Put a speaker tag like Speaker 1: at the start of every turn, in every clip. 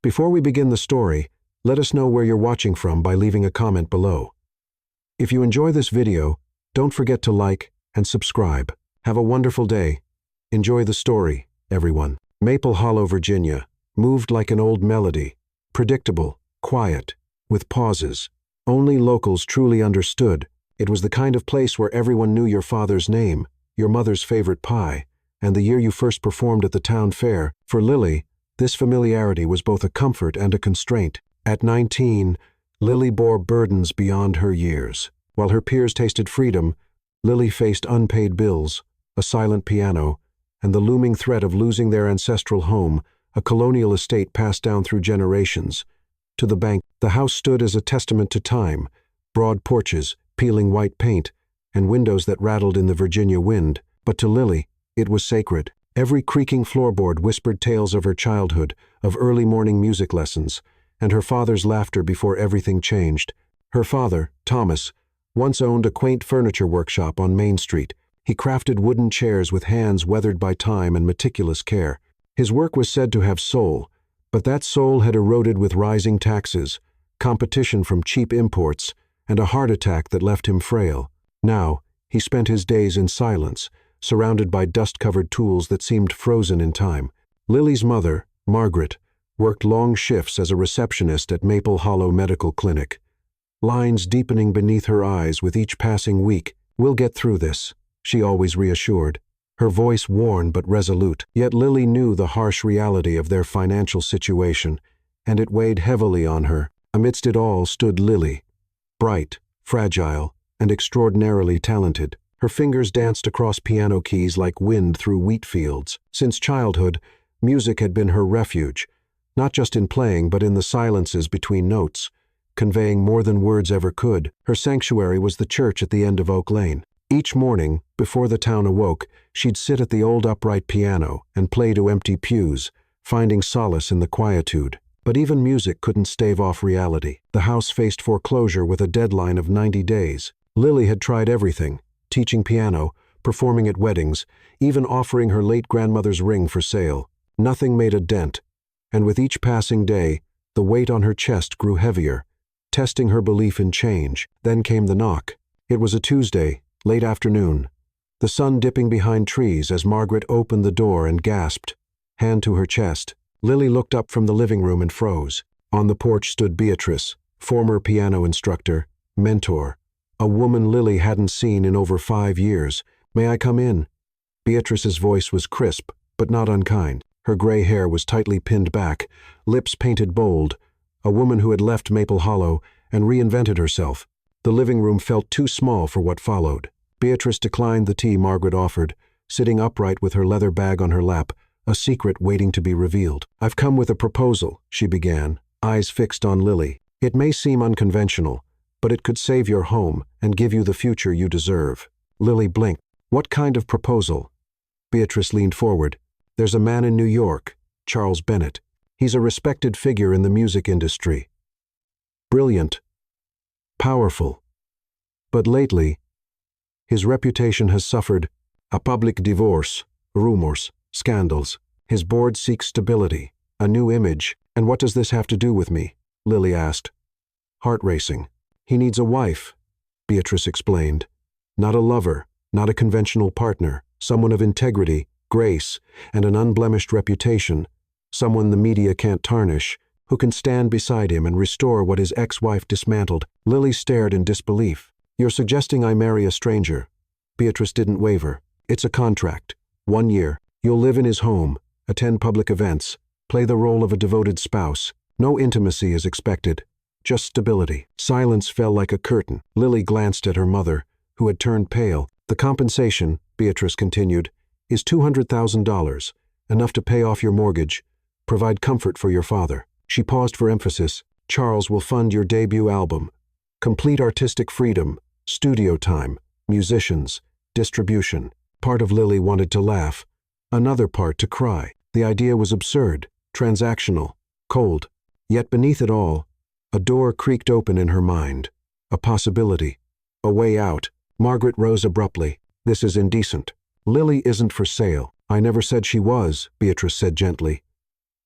Speaker 1: Before we begin the story, let us know where you're watching from by leaving a comment below. If you enjoy this video, don't forget to like and subscribe. Have a wonderful day. Enjoy the story, everyone. Maple Hollow, Virginia, moved like an old melody, predictable, quiet, with pauses. Only locals truly understood. It was the kind of place where everyone knew your father's name, your mother's favorite pie, and the year you first performed at the town fair. For Lily, this familiarity was both a comfort and a constraint. At 19, Lily bore burdens beyond her years. While her peers tasted freedom, Lily faced unpaid bills, a silent piano, and the looming threat of losing their ancestral home, a colonial estate passed down through generations. To the bank, the house stood as a testament to time, broad porches, peeling white paint, and windows that rattled in the Virginia wind. But to Lily, it was sacred. Every creaking floorboard whispered tales of her childhood, of early morning music lessons, and her father's laughter before everything changed. Her father, Thomas, once owned a quaint furniture workshop on Main Street. He crafted wooden chairs with hands weathered by time and meticulous care. His work was said to have soul, but that soul had eroded with rising taxes, competition from cheap imports, and a heart attack that left him frail. Now, he spent his days in silence, surrounded by dust-covered tools that seemed frozen in time. Lily's mother, Margaret, worked long shifts as a receptionist at Maple Hollow Medical Clinic. Lines deepening beneath her eyes with each passing week. "We'll get through this," she always reassured, her voice worn but resolute. Yet Lily knew the harsh reality of their financial situation, and it weighed heavily on her. Amidst it all stood Lily, bright, fragile, and extraordinarily talented. Her fingers danced across piano keys like wind through wheat fields. Since childhood, music had been her refuge, not just in playing but in the silences between notes, conveying more than words ever could. Her sanctuary was the church at the end of Oak Lane. Each morning, before the town awoke, she'd sit at the old upright piano and play to empty pews, finding solace in the quietude. But even music couldn't stave off reality. The house faced foreclosure with a deadline of 90 days. Lily had tried everything, teaching piano, performing at weddings, even offering her late grandmother's ring for sale. Nothing made a dent, and with each passing day, the weight on her chest grew heavier, testing her belief in change. Then came the knock. It was a Tuesday, late afternoon, the sun dipping behind trees as Margaret opened the door and gasped, hand to her chest. Lily looked up from the living room and froze. On the porch stood Beatrice, former piano instructor, mentor, a woman Lily hadn't seen in over 5 years. "May I come in?" Beatrice's voice was crisp, but not unkind. Her gray hair was tightly pinned back, lips painted bold, a woman who had left Maple Hollow and reinvented herself. The living room felt too small for what followed. Beatrice declined the tea Margaret offered, sitting upright with her leather bag on her lap, a secret waiting to be revealed. "I've come with a proposal," she began, eyes fixed on Lily. "It may seem unconventional, but it could save your home and give you the future you deserve." Lily blinked. "What kind of proposal?" Beatrice leaned forward. "There's a man in New York, Charles Bennett. He's a respected figure in the music industry. Brilliant, powerful. But lately, his reputation has suffered a public divorce, rumors, scandals. His board seeks stability, a new image. And what does this have to do with me?" Lily asked, heart racing. "He needs a wife," Beatrice explained. "Not a lover, not a conventional partner, someone of integrity, grace, and an unblemished reputation, someone the media can't tarnish, who can stand beside him and restore what his ex-wife dismantled." Lily stared in disbelief. "You're suggesting I marry a stranger?" Beatrice didn't waver. "It's a contract. 1 year. You'll live in his home, attend public events, play the role of a devoted spouse. No intimacy is expected, just stability." Silence fell like a curtain. Lily glanced at her mother, who had turned pale. "The compensation," Beatrice continued, "is $200,000, enough to pay off your mortgage, provide comfort for your father." She paused for emphasis. "Charles will fund your debut album. Complete artistic freedom, studio time, musicians, distribution." Part of Lily wanted to laugh, another part to cry. The idea was absurd, transactional, cold. Yet beneath it all, a door creaked open in her mind. A possibility. A way out. Margaret rose abruptly. "This is indecent. Lily isn't for sale." "I never said she was," Beatrice said gently.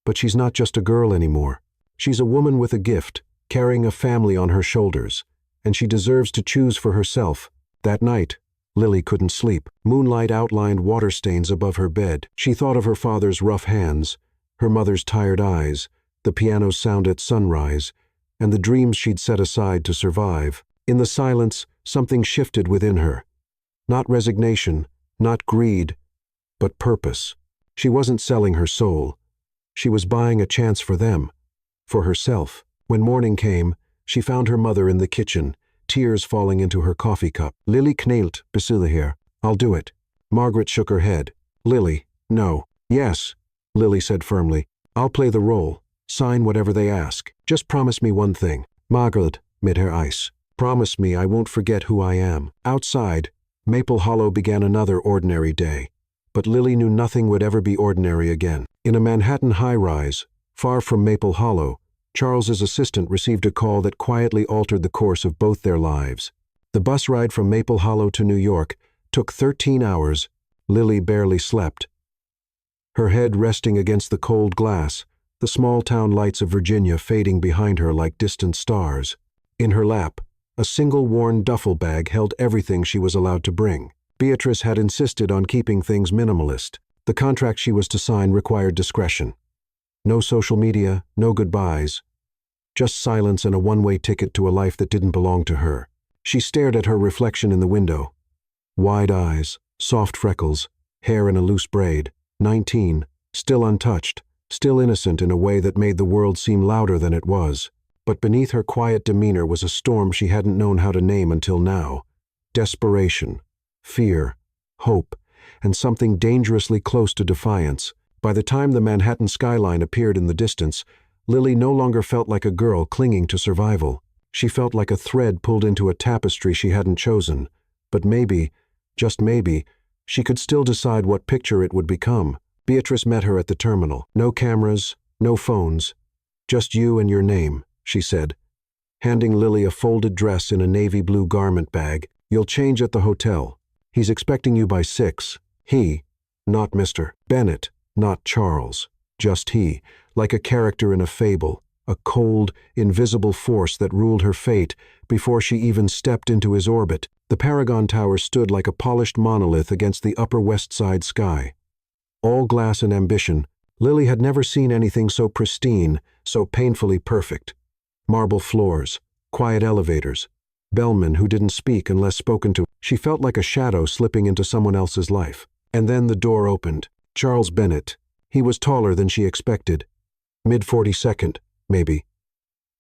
Speaker 1: "But she's not just a girl anymore. She's a woman with a gift, carrying a family on her shoulders, and she deserves to choose for herself. That night, Lily couldn't sleep. Moonlight outlined water stains above her bed. She thought of her father's rough hands, her mother's tired eyes, the piano's sound at sunrise, and the dreams she'd set aside to survive. In the silence, something shifted within her. Not resignation, not greed, but purpose. She wasn't selling her soul. She was buying a chance for them, for herself. When morning came, she found her mother in the kitchen, tears falling into her coffee cup. Lily knelt beside her. I'll do it. Margaret shook her head. Lily, no. Yes, Lily said firmly. I'll play the role. Sign whatever they ask. Just promise me one thing. Margaret, mid her ice. Promise me I won't forget who I am. Outside, Maple Hollow began another ordinary day. But Lily knew nothing would ever be ordinary again. In a Manhattan high-rise, far from Maple Hollow, Charles's assistant received a call that quietly altered the course of both their lives. The bus ride from Maple Hollow to New York took 13 hours. Lily barely slept. Her head resting against the cold glass, the small-town lights of Virginia fading behind her like distant stars. In her lap, a single worn duffel bag held everything she was allowed to bring. Beatrice had insisted on keeping things minimalist. The contract she was to sign required discretion. No social media, no goodbyes. Just silence and a one-way ticket to a life that didn't belong to her. She stared at her reflection in the window. Wide eyes, soft freckles, hair in a loose braid. 19, still untouched, still innocent in a way that made the world seem louder than it was. But beneath her quiet demeanor was a storm she hadn't known how to name until now. Desperation, fear, hope, and something dangerously close to defiance. By the time the Manhattan skyline appeared in the distance, Lily no longer felt like a girl clinging to survival. She felt like a thread pulled into a tapestry she hadn't chosen. But maybe, just maybe, she could still decide what picture it would become. Beatrice met her at the terminal. No cameras, no phones. Just you and your name, she said, handing Lily a folded dress in a navy blue garment bag. You'll change at the hotel. He's expecting you by 6. He, not Mr. Bennett, not Charles. Just he, like a character in a fable, a cold, invisible force that ruled her fate before she even stepped into his orbit. The Paragon Tower stood like a polished monolith against the Upper West Side sky. All glass and ambition, Lily had never seen anything so pristine, so painfully perfect. Marble floors, quiet elevators, bellmen who didn't speak unless spoken to. She felt like a shadow slipping into someone else's life. And then the door opened. Charles Bennett. He was taller than she expected. Mid-42nd, maybe.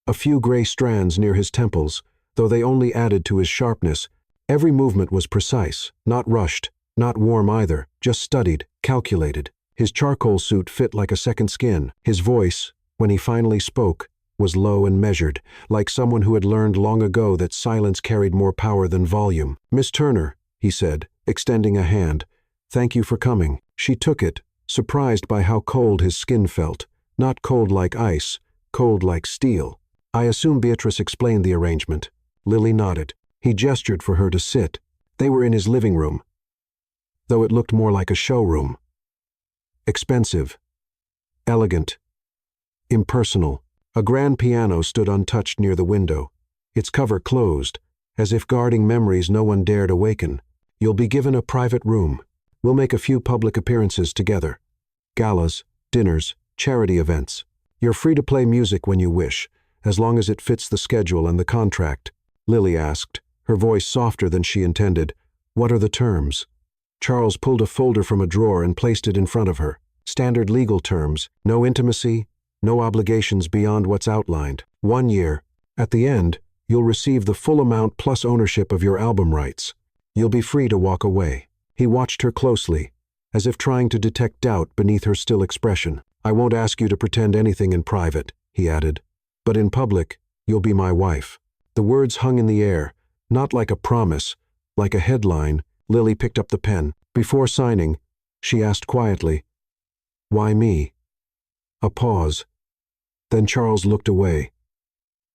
Speaker 1: A few gray strands near his temples, though they only added to his sharpness. Every movement was precise, not rushed, not warm either, just studied, calculated. His charcoal suit fit like a second skin. His voice, when he finally spoke, was low and measured, like someone who had learned long ago that silence carried more power than volume. Miss Turner, he said, extending a hand. Thank you for coming. She took it, surprised by how cold his skin felt. Not cold like ice, cold like steel. I assume Beatrice explained the arrangement. Lily nodded. He gestured for her to sit. They were in his living room, though it looked more like a showroom. Expensive, elegant, impersonal. A grand piano stood untouched near the window, its cover closed, as if guarding memories no one dared awaken. You'll be given a private room. We'll make a few public appearances together. Galas, dinners, charity events. You're free to play music when you wish, as long as it fits the schedule and the contract. Lily asked, her voice softer than she intended. What are the terms? Charles pulled a folder from a drawer and placed it in front of her. Standard legal terms. No intimacy, no obligations beyond what's outlined. 1 year. At the end, you'll receive the full amount plus ownership of your album rights. You'll be free to walk away. He watched her closely, as if trying to detect doubt beneath her still expression. I won't ask you to pretend anything in private, he added. But in public, you'll be my wife. The words hung in the air, not like a promise, like a headline. Lily picked up the pen. Before signing, she asked quietly, Why me? A pause. Then Charles looked away,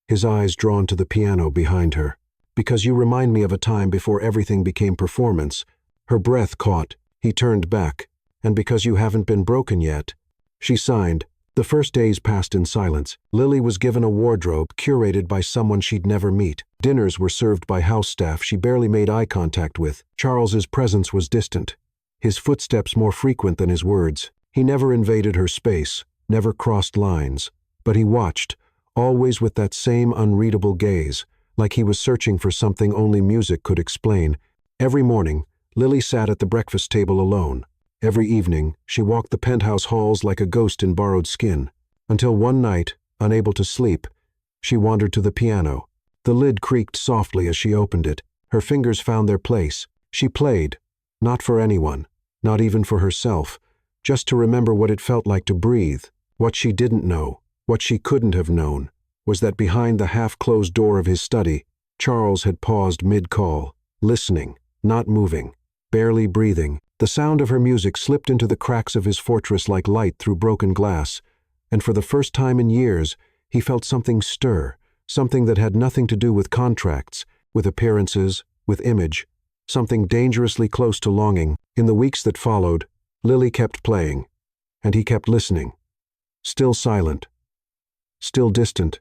Speaker 1: his eyes drawn to the piano behind her. Because you remind me of a time before everything became performance. Her breath caught. He turned back. And because you haven't been broken yet. She signed, The first days passed in silence. Lily was given a wardrobe curated by someone she'd never meet. Dinners were served by house staff she barely made eye contact with. Charles's presence was distant, his footsteps more frequent than his words. He never invaded her space, never crossed lines, but he watched, always with that same unreadable gaze, like he was searching for something only music could explain. Every morning, Lily sat at the breakfast table alone. Every evening, she walked the penthouse halls like a ghost in borrowed skin, until one night, unable to sleep, she wandered to the piano. The lid creaked softly as she opened it. Her fingers found their place. She played, not for anyone, not even for herself, just to remember what it felt like to breathe. What she didn't know, what she couldn't have known, was that behind the half-closed door of his study, Charles had paused mid-call, listening, not moving, barely breathing. The sound of her music slipped into the cracks of his fortress like light through broken glass, and for the first time in years, he felt something stir, something that had nothing to do with contracts, with appearances, with image, something dangerously close to longing. In the weeks that followed, Lily kept playing, and he kept listening. Still silent, still distant.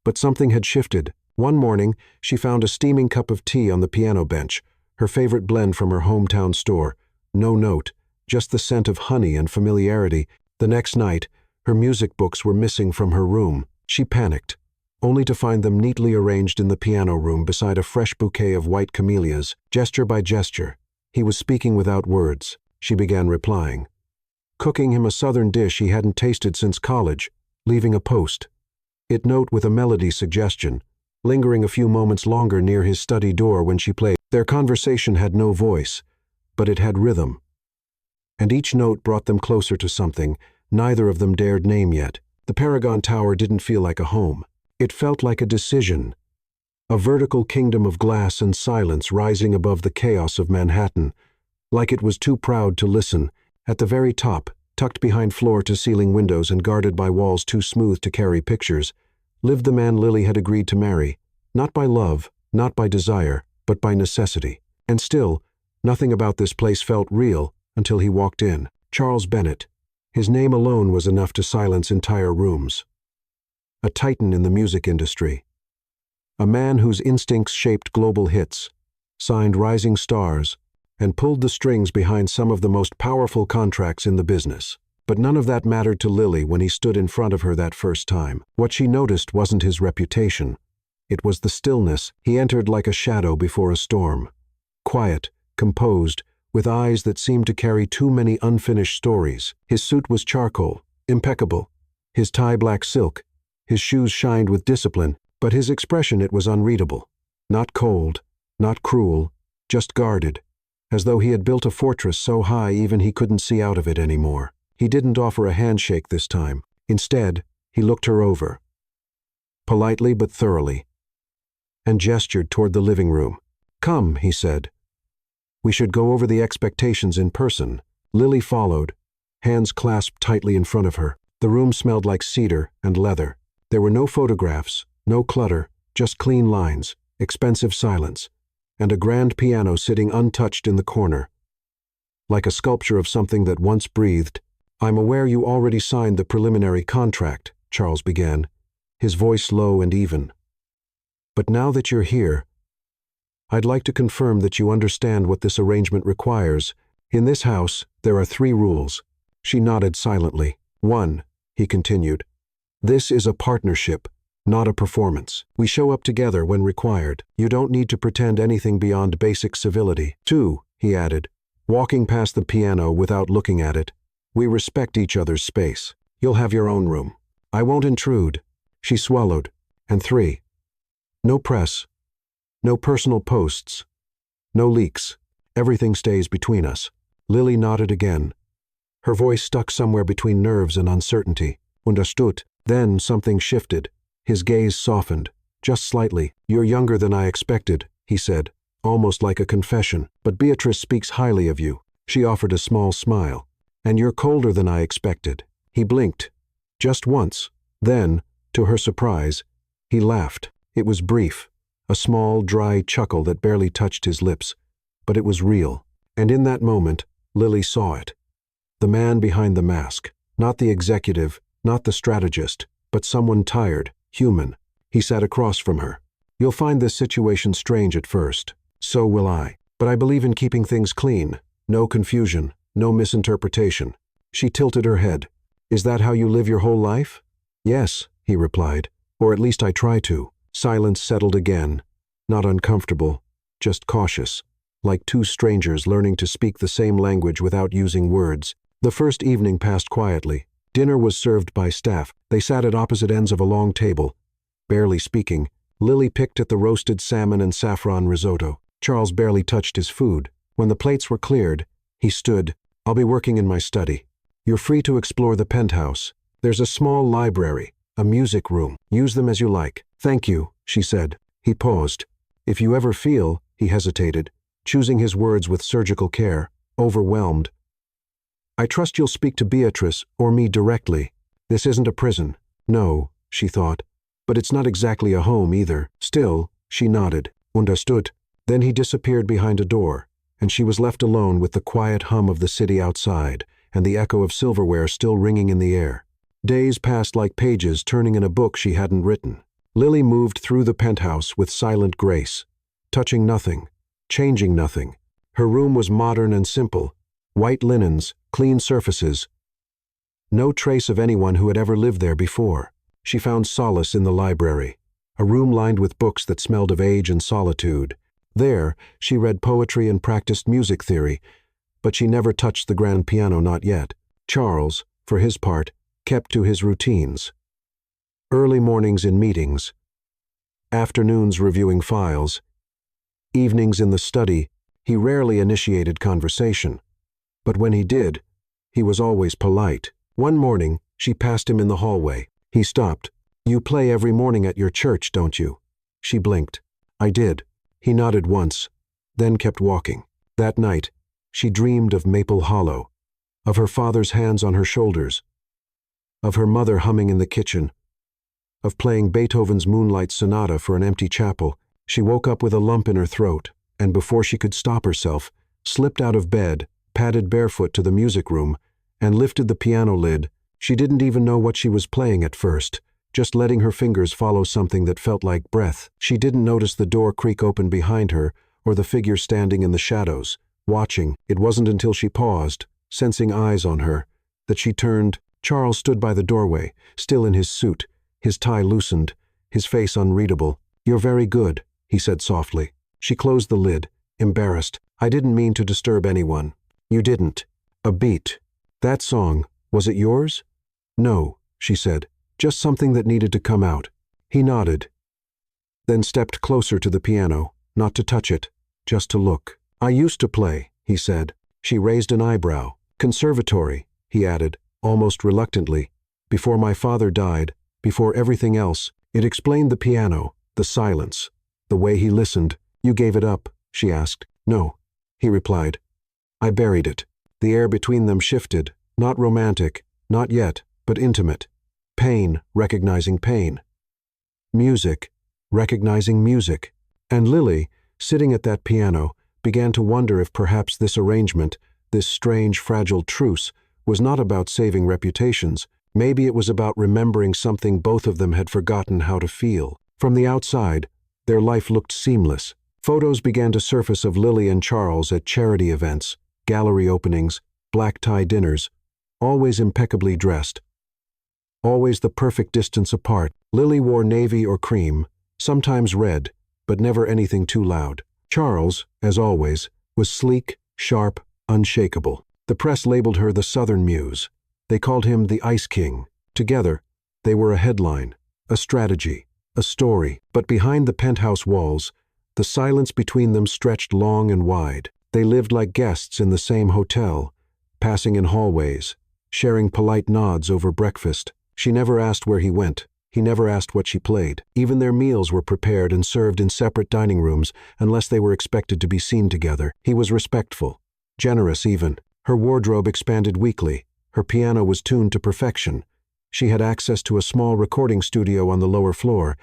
Speaker 1: But something had shifted. One morning, she found a steaming cup of tea on the piano bench, her favorite blend from her hometown store. No note, just the scent of honey and familiarity. The next night, her music books were missing from her room. She panicked, only to find them neatly arranged in the piano room beside a fresh bouquet of white camellias. Gesture by gesture, he was speaking without words. She began replying, cooking him a southern dish he hadn't tasted since college, leaving a post. It note with a melody suggestion, lingering a few moments longer near his study door when she played. Their conversation had no voice, but it had rhythm. And each note brought them closer to something neither of them dared name yet. The Paragon Tower didn't feel like a home. It felt like a decision, a vertical kingdom of glass and silence rising above the chaos of Manhattan, like it was too proud to listen. At the very top, tucked behind floor-to-ceiling windows and guarded by walls too smooth to carry pictures, lived the man Lily had agreed to marry, not by love, not by desire, but by necessity. And still, nothing about this place felt real until he walked in. Charles Bennett. His name alone was enough to silence entire rooms. A titan in the music industry. A man whose instincts shaped global hits, signed rising stars, and pulled the strings behind some of the most powerful contracts in the business. But none of that mattered to Lily when he stood in front of her that first time. What she noticed wasn't his reputation. It was the stillness. He entered like a shadow before a storm. Quiet, composed, with eyes that seemed to carry too many unfinished stories. His suit was charcoal, impeccable. His tie black silk. His shoes shined with discipline, but his expression it was unreadable. Not cold, not cruel, just guarded, as though he had built a fortress so high even he couldn't see out of it anymore. He didn't offer a handshake this time. Instead, he looked her over, politely but thoroughly, and gestured toward the living room. "Come," he said. "We should go over the expectations in person." Lily followed, hands clasped tightly in front of her. The room smelled like cedar and leather. There were no photographs, no clutter, just clean lines, expensive silence, and a grand piano sitting untouched in the corner, like a sculpture of something that once breathed. "I'm aware you already signed the preliminary contract," Charles began, his voice low and even. "But now that you're here, I'd like to confirm that you understand what this arrangement requires. In this house, there are 3 rules." She nodded silently. "1," he continued, "this is a partnership, not a performance. We show up together when required. You don't need to pretend anything beyond basic civility. 2," he added, walking past the piano without looking at it, "we respect each other's space. You'll have your own room. I won't intrude." She swallowed. "And 3, no press, no personal posts, no leaks. Everything stays between us." Lily nodded again. Her voice stuck somewhere between nerves and uncertainty. "Understood." Then something shifted. His gaze softened, just slightly. "You're younger than I expected," he said, almost like a confession. "But Beatrice speaks highly of you." She offered a small smile. "And you're colder than I expected." He blinked, just once. Then, to her surprise, he laughed. It was brief, a small, dry chuckle that barely touched his lips, but it was real. And in that moment, Lily saw it. The man behind the mask, not the executive, not the strategist, but someone tired, human. He sat across from her. You'll find this situation strange at first. So will I. But I believe in keeping things clean. No confusion, no misinterpretation. She tilted her head. Is that how you live your whole life? Yes, he replied. Or at least I try to. Silence settled again. Not uncomfortable, just cautious. Like two strangers learning to speak the same language without using words. The first evening passed quietly. Dinner was served by staff. They sat at opposite ends of a long table. Barely speaking, Lily picked at the roasted salmon and saffron risotto. Charles barely touched his food. When the plates were cleared, he stood. I'll be working in my study. You're free to explore the penthouse. There's a small library, a music room. Use them as you like. Thank you, she said. He paused. If you ever feel, he hesitated, choosing his words with surgical care, overwhelmed. I trust you'll speak to Beatrice or me directly. This isn't a prison. No, she thought. But it's not exactly a home either. Still, she nodded. Understood. Then he disappeared behind a door, and she was left alone with the quiet hum of the city outside and the echo of silverware still ringing in the air. Days passed like pages turning in a book she hadn't written. Lily moved through the penthouse with silent grace, touching nothing, changing nothing. Her room was modern and simple. White linens, clean surfaces. No trace of anyone who had ever lived there before. She found solace in the library, a room lined with books that smelled of age and solitude. There, she read poetry and practiced music theory, but she never touched the grand piano, not yet. Charles, for his part, kept to his routines. Early mornings in meetings, afternoons reviewing files, evenings in the study. He rarely initiated conversation, but when he did, he was always polite. One morning, she passed him in the hallway. He stopped. You play every morning at your church, don't you? She blinked. I did. He nodded once, then kept walking. That night, she dreamed of Maple Hollow, of her father's hands on her shoulders, of her mother humming in the kitchen, of playing Beethoven's Moonlight Sonata for an empty chapel. She woke up with a lump in her throat, and before she could stop herself, slipped out of bed, padded barefoot to the music room, and lifted the piano lid. She didn't even know what she was playing at first, just letting her fingers follow something that felt like breath. She didn't notice the door creak open behind her or the figure standing in the shadows, watching. It wasn't until she paused, sensing eyes on her, that she turned. Charles stood by the doorway, still in his suit, his tie loosened, his face unreadable. You're very good, he said softly. She closed the lid, embarrassed. I didn't mean to disturb anyone. You didn't. A beat. That song, was it yours? No, she said. Just something that needed to come out. He nodded, then stepped closer to the piano, not to touch it, just to look. I used to play, he said. She raised an eyebrow. Conservatory, he added, almost reluctantly. Before my father died, before everything else. It explained the piano, the silence, the way he listened. You gave it up, she asked. No, he replied. I buried it. The air between them shifted, not romantic, not yet, but intimate. Pain, recognizing pain. Music, recognizing music. And Lily, sitting at that piano, began to wonder if perhaps this arrangement, this strange, fragile truce, was not about saving reputations. Maybe it was about remembering something both of them had forgotten how to feel. From the outside, their life looked seamless. Photos began to surface of Lily and Charles at charity events, gallery openings, black-tie dinners, always impeccably dressed. Always the perfect distance apart. Lily wore navy or cream, sometimes red, but never anything too loud. Charles, as always, was sleek, sharp, unshakable. The press labeled her the Southern Muse. They called him the Ice King. Together, they were a headline, a strategy, a story. But behind the penthouse walls, the silence between them stretched long and wide. They lived like guests in the same hotel, passing in hallways, sharing polite nods over breakfast. She never asked where he went. He never asked what she played. Even their meals were prepared and served in separate dining rooms unless they were expected to be seen together. He was respectful, generous even. Her wardrobe expanded weekly. Her piano was tuned to perfection. She had access to a small recording studio on the lower floor.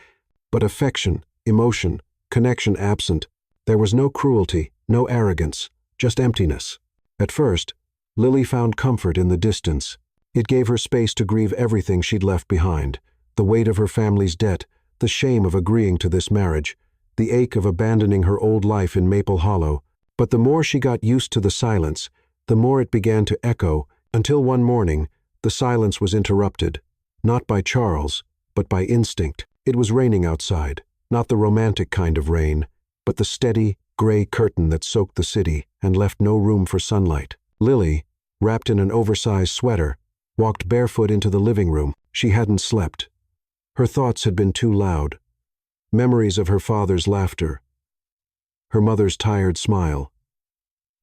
Speaker 1: But affection, emotion, connection absent. There was no cruelty, no arrogance, just emptiness. At first, Lily found comfort in the distance, It gave her space to grieve everything she'd left behind, the weight of her family's debt, the shame of agreeing to this marriage, the ache of abandoning her old life in Maple Hollow. But the more she got used to the silence, the more it began to echo, until one morning, the silence was interrupted, not by Charles, but by instinct. It was raining outside, not the romantic kind of rain, but the steady, gray curtain that soaked the city and left no room for sunlight. Lily, wrapped in an oversized sweater, walked barefoot into the living room. She hadn't slept. Her thoughts had been too loud. Memories of her father's laughter, her mother's tired smile,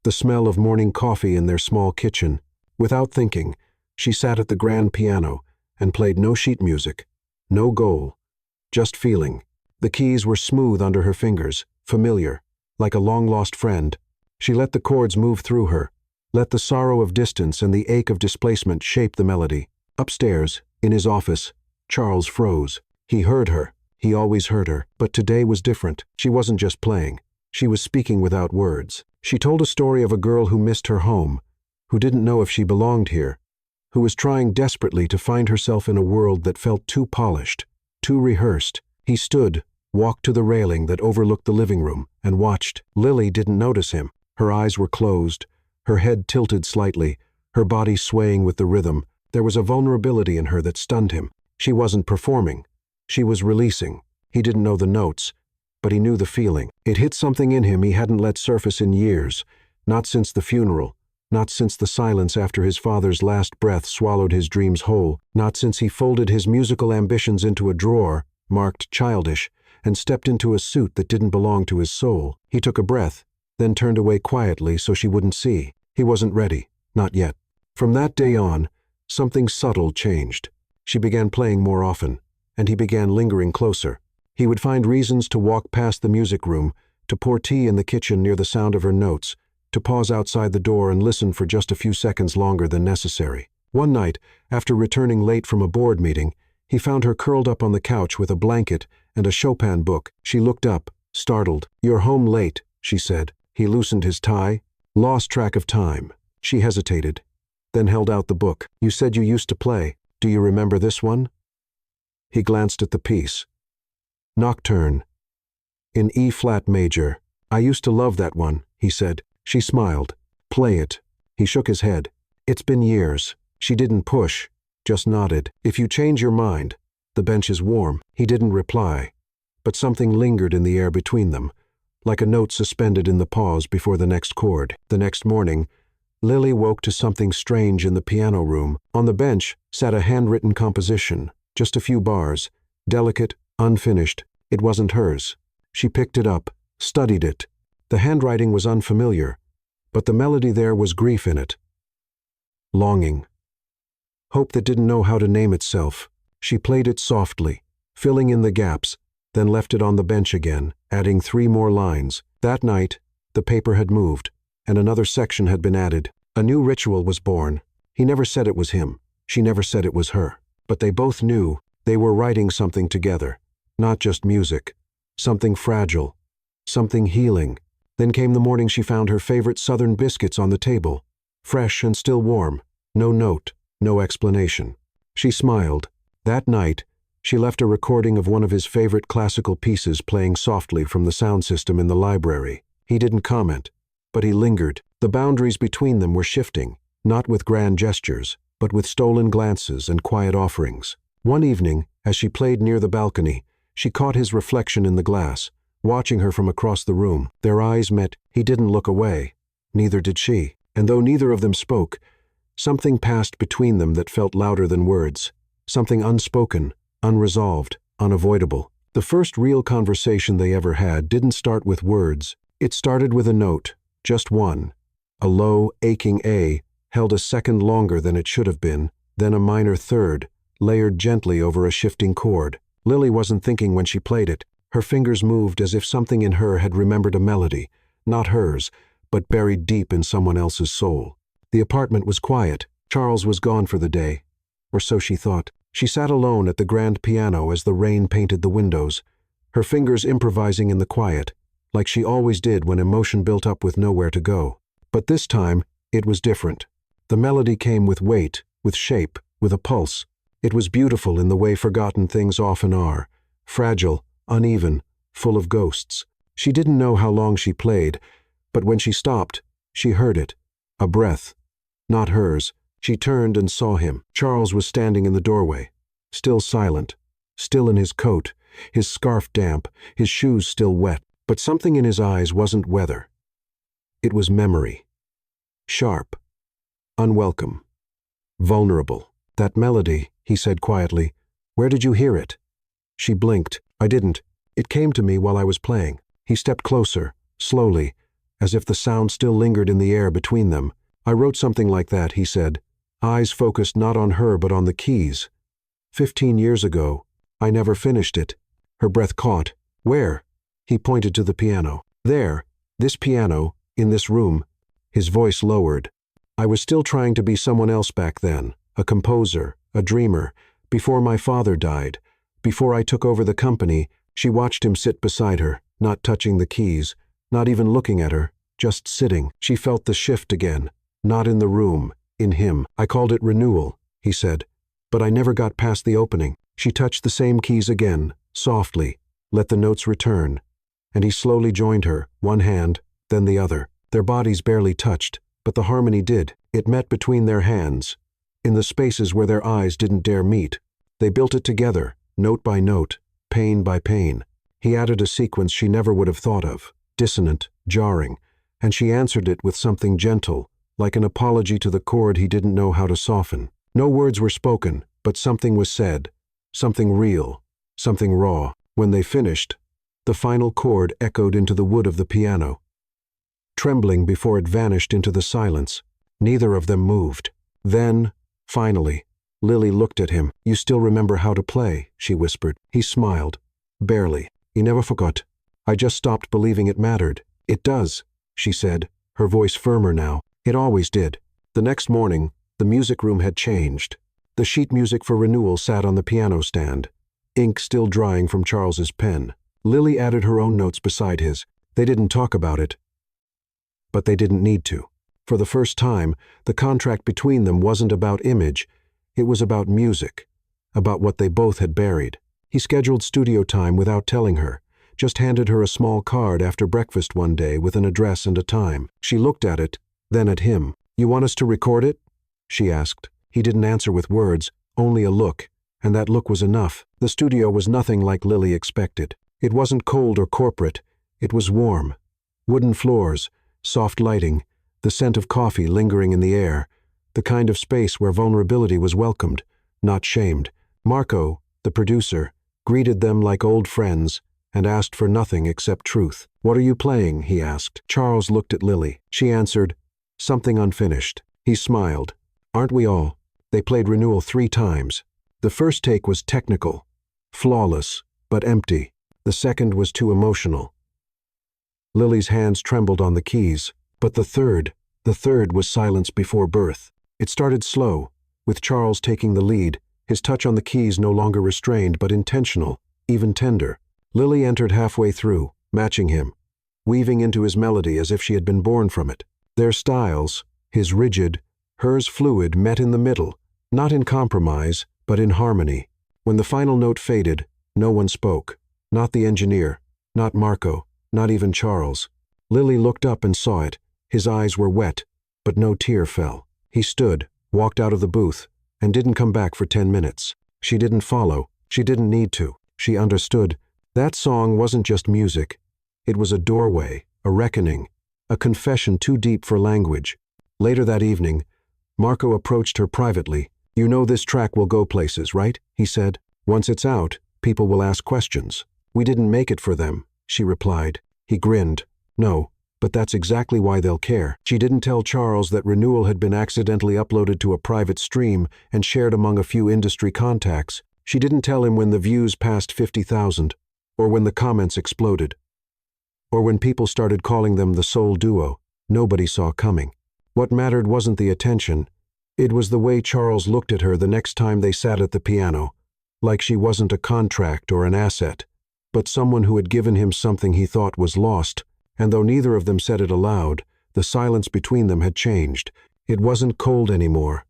Speaker 1: the smell of morning coffee in their small kitchen. Without thinking, she sat at the grand piano and played no sheet music, no goal, just feeling. The keys were smooth under her fingers, familiar, like a long-lost friend. She let the chords move through her, let the sorrow of distance and the ache of displacement shape the melody. Upstairs, in his office, Charles froze. He heard her. He always heard her. But today was different. She wasn't just playing. She was speaking without words. She told a story of a girl who missed her home, who didn't know if she belonged here, who was trying desperately to find herself in a world that felt too polished, too rehearsed. He stood, walked to the railing that overlooked the living room, and watched. Lily didn't notice him. Her eyes were closed, her head tilted slightly, her body swaying with the rhythm. There was a vulnerability in her that stunned him. She wasn't performing. She was releasing. He didn't know the notes, but he knew the feeling. It hit something in him he hadn't let surface in years, not since the funeral, not since the silence after his father's last breath swallowed his dreams whole, not since he folded his musical ambitions into a drawer, marked childish, and stepped into a suit that didn't belong to his soul. He took a breath, then turned away quietly so she wouldn't see. He wasn't ready, not yet. From that day on, something subtle changed. She began playing more often, and he began lingering closer. He would find reasons to walk past the music room, to pour tea in the kitchen near the sound of her notes, to pause outside the door and listen for just a few seconds longer than necessary. One night, after returning late from a board meeting, he found her curled up on the couch with a blanket and a Chopin book. She looked up, startled. "You're home late," she said. He loosened his tie, lost track of time. She hesitated, then held out the book. "You said you used to play. Do you remember this one?" He glanced at the piece. "Nocturne, in E-flat major. I used to love that one," he said. She smiled. "Play it." He shook his head. "It's been years." She didn't push, just nodded. "If you change your mind, the bench is warm." He didn't reply, but something lingered in the air between them, like a note suspended in the pause before the next chord. The next morning, Lily woke to something strange in the piano room. On the bench sat a handwritten composition, just a few bars, delicate, unfinished. It wasn't hers. She picked it up, studied it. The handwriting was unfamiliar, but the melody there was grief in it. Longing. Hope that didn't know how to name itself. She played it softly, filling in the gaps, then left it on the bench again, adding 3 more lines. That night, the paper had moved, and another section had been added. A new ritual was born. He never said it was him. She never said it was her. But they both knew they were writing something together, not just music, something fragile, something healing. Then came the morning she found her favorite Southern biscuits on the table, fresh and still warm, no note, no explanation. She smiled. That night, she left a recording of one of his favorite classical pieces playing softly from the sound system in the library. He didn't comment, but he lingered. The boundaries between them were shifting, not with grand gestures, but with stolen glances and quiet offerings. One evening, as she played near the balcony, she caught his reflection in the glass, watching her from across the room. Their eyes met. He didn't look away. Neither did she. And though neither of them spoke, something passed between them that felt louder than words. Something unspoken, unresolved, unavoidable. The first real conversation they ever had didn't start with words. It started with a note, just one. A low, aching A held a second longer than it should have been, then a minor third, layered gently over a shifting chord. Lily wasn't thinking when she played it. Her fingers moved as if something in her had remembered a melody, not hers, but buried deep in someone else's soul. The apartment was quiet. Charles was gone for the day, or so she thought. She sat alone at the grand piano as the rain painted the windows, her fingers improvising in the quiet, like she always did when emotion built up with nowhere to go. But this time, it was different. The melody came with weight, with shape, with a pulse. It was beautiful in the way forgotten things often are, fragile, uneven, full of ghosts. She didn't know how long she played, but when she stopped, she heard it. A breath. Not hers. She turned and saw him. Charles was standing in the doorway, still silent, still in his coat, his scarf damp, his shoes still wet, but something in his eyes wasn't weather. It was memory. Sharp. Unwelcome. Vulnerable. "That melody," he said quietly. "Where did you hear it?" She blinked. "I didn't. It came to me while I was playing." He stepped closer, slowly, as if the sound still lingered in the air between them. "I wrote something like that," he said, eyes focused not on her but on the keys. 15 years ago. I never finished it." Her breath caught. "Where?" He pointed to the piano. "There. This piano, in this room." His voice lowered. "I was still trying to be someone else back then, a composer, a dreamer, before my father died. Before I took over the company." She watched him sit beside her, not touching the keys, not even looking at her, just sitting. She felt the shift again, not in the room, in him. "I called it renewal," he said, "but I never got past the opening." She touched the same keys again, softly, let the notes return, and he slowly joined her, one hand, then the other. Their bodies barely touched, but the harmony did. It met between their hands, in the spaces where their eyes didn't dare meet. They built it together, note by note, pain by pain. He added a sequence she never would have thought of, dissonant, jarring, and she answered it with something gentle, like an apology to the chord he didn't know how to soften. No words were spoken, but something was said, something real, something raw. When they finished, the final chord echoed into the wood of the piano, trembling before it vanished into the silence. Neither of them moved. Then, finally, Lily looked at him. "You still remember how to play," she whispered. He smiled. "Barely. He never forgot. I just stopped believing it mattered." "It does," she said, her voice firmer now. "It always did." The next morning, the music room had changed. The sheet music for renewal sat on the piano stand, ink still drying from Charles's pen. Lily added her own notes beside his. They didn't talk about it, but they didn't need to. For the first time, the contract between them wasn't about image. It was about music, about what they both had buried. He scheduled studio time without telling her, just handed her a small card after breakfast one day with an address and a time. She looked at it, then at him. "You want us to record it?" she asked. He didn't answer with words, only a look, and that look was enough. The studio was nothing like Lily expected. It wasn't cold or corporate. It was warm. Wooden floors, soft lighting, the scent of coffee lingering in the air, the kind of space where vulnerability was welcomed, not shamed. Marco, the producer, greeted them like old friends and asked for nothing except truth. "What are you playing?" he asked. Charles looked at Lily. She answered, "Something unfinished." He smiled. "Aren't we all?" They played renewal 3 times. The first take was technical, flawless, but empty. The second was too emotional. Lily's hands trembled on the keys. But the third was silence before birth. It started slow, with Charles taking the lead, his touch on the keys no longer restrained but intentional, even tender. Lily entered halfway through, matching him, weaving into his melody as if she had been born from it. Their styles, his rigid, hers fluid, met in the middle, not in compromise, but in harmony. When the final note faded, no one spoke. Not the engineer, not Marco, not even Charles. Lily looked up and saw it. His eyes were wet, but no tear fell. He stood, walked out of the booth, and didn't come back for 10 minutes. She didn't follow. She didn't need to. She understood. That song wasn't just music. It was a doorway, a reckoning, a confession too deep for language. Later that evening, Marco approached her privately. "You know this track will go places, right?" he said. "Once it's out, people will ask questions." "We didn't make it for them," she replied. He grinned. "No, but that's exactly why they'll care." She didn't tell Charles that Renewal had been accidentally uploaded to a private stream and shared among a few industry contacts. She didn't tell him when the views passed 50,000, or when the comments exploded, or when people started calling them the soul duo nobody saw coming. What mattered wasn't the attention. It was the way Charles looked at her the next time they sat at the piano, like she wasn't a contract or an asset, but someone who had given him something he thought was lost. And though neither of them said it aloud, the silence between them had changed. It wasn't cold anymore.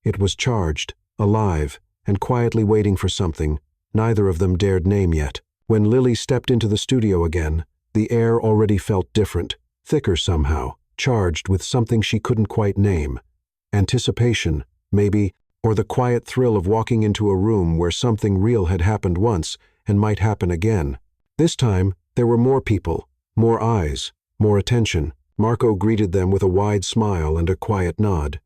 Speaker 1: It was charged, alive, and quietly waiting for something neither of them dared name yet. When Lily stepped into the studio again, the air already felt different, thicker somehow, charged with something she couldn't quite name. Anticipation, maybe, or the quiet thrill of walking into a room where something real had happened once and might happen again. This time, there were more people, more eyes, more attention. Marco greeted them with a wide smile and a quiet nod,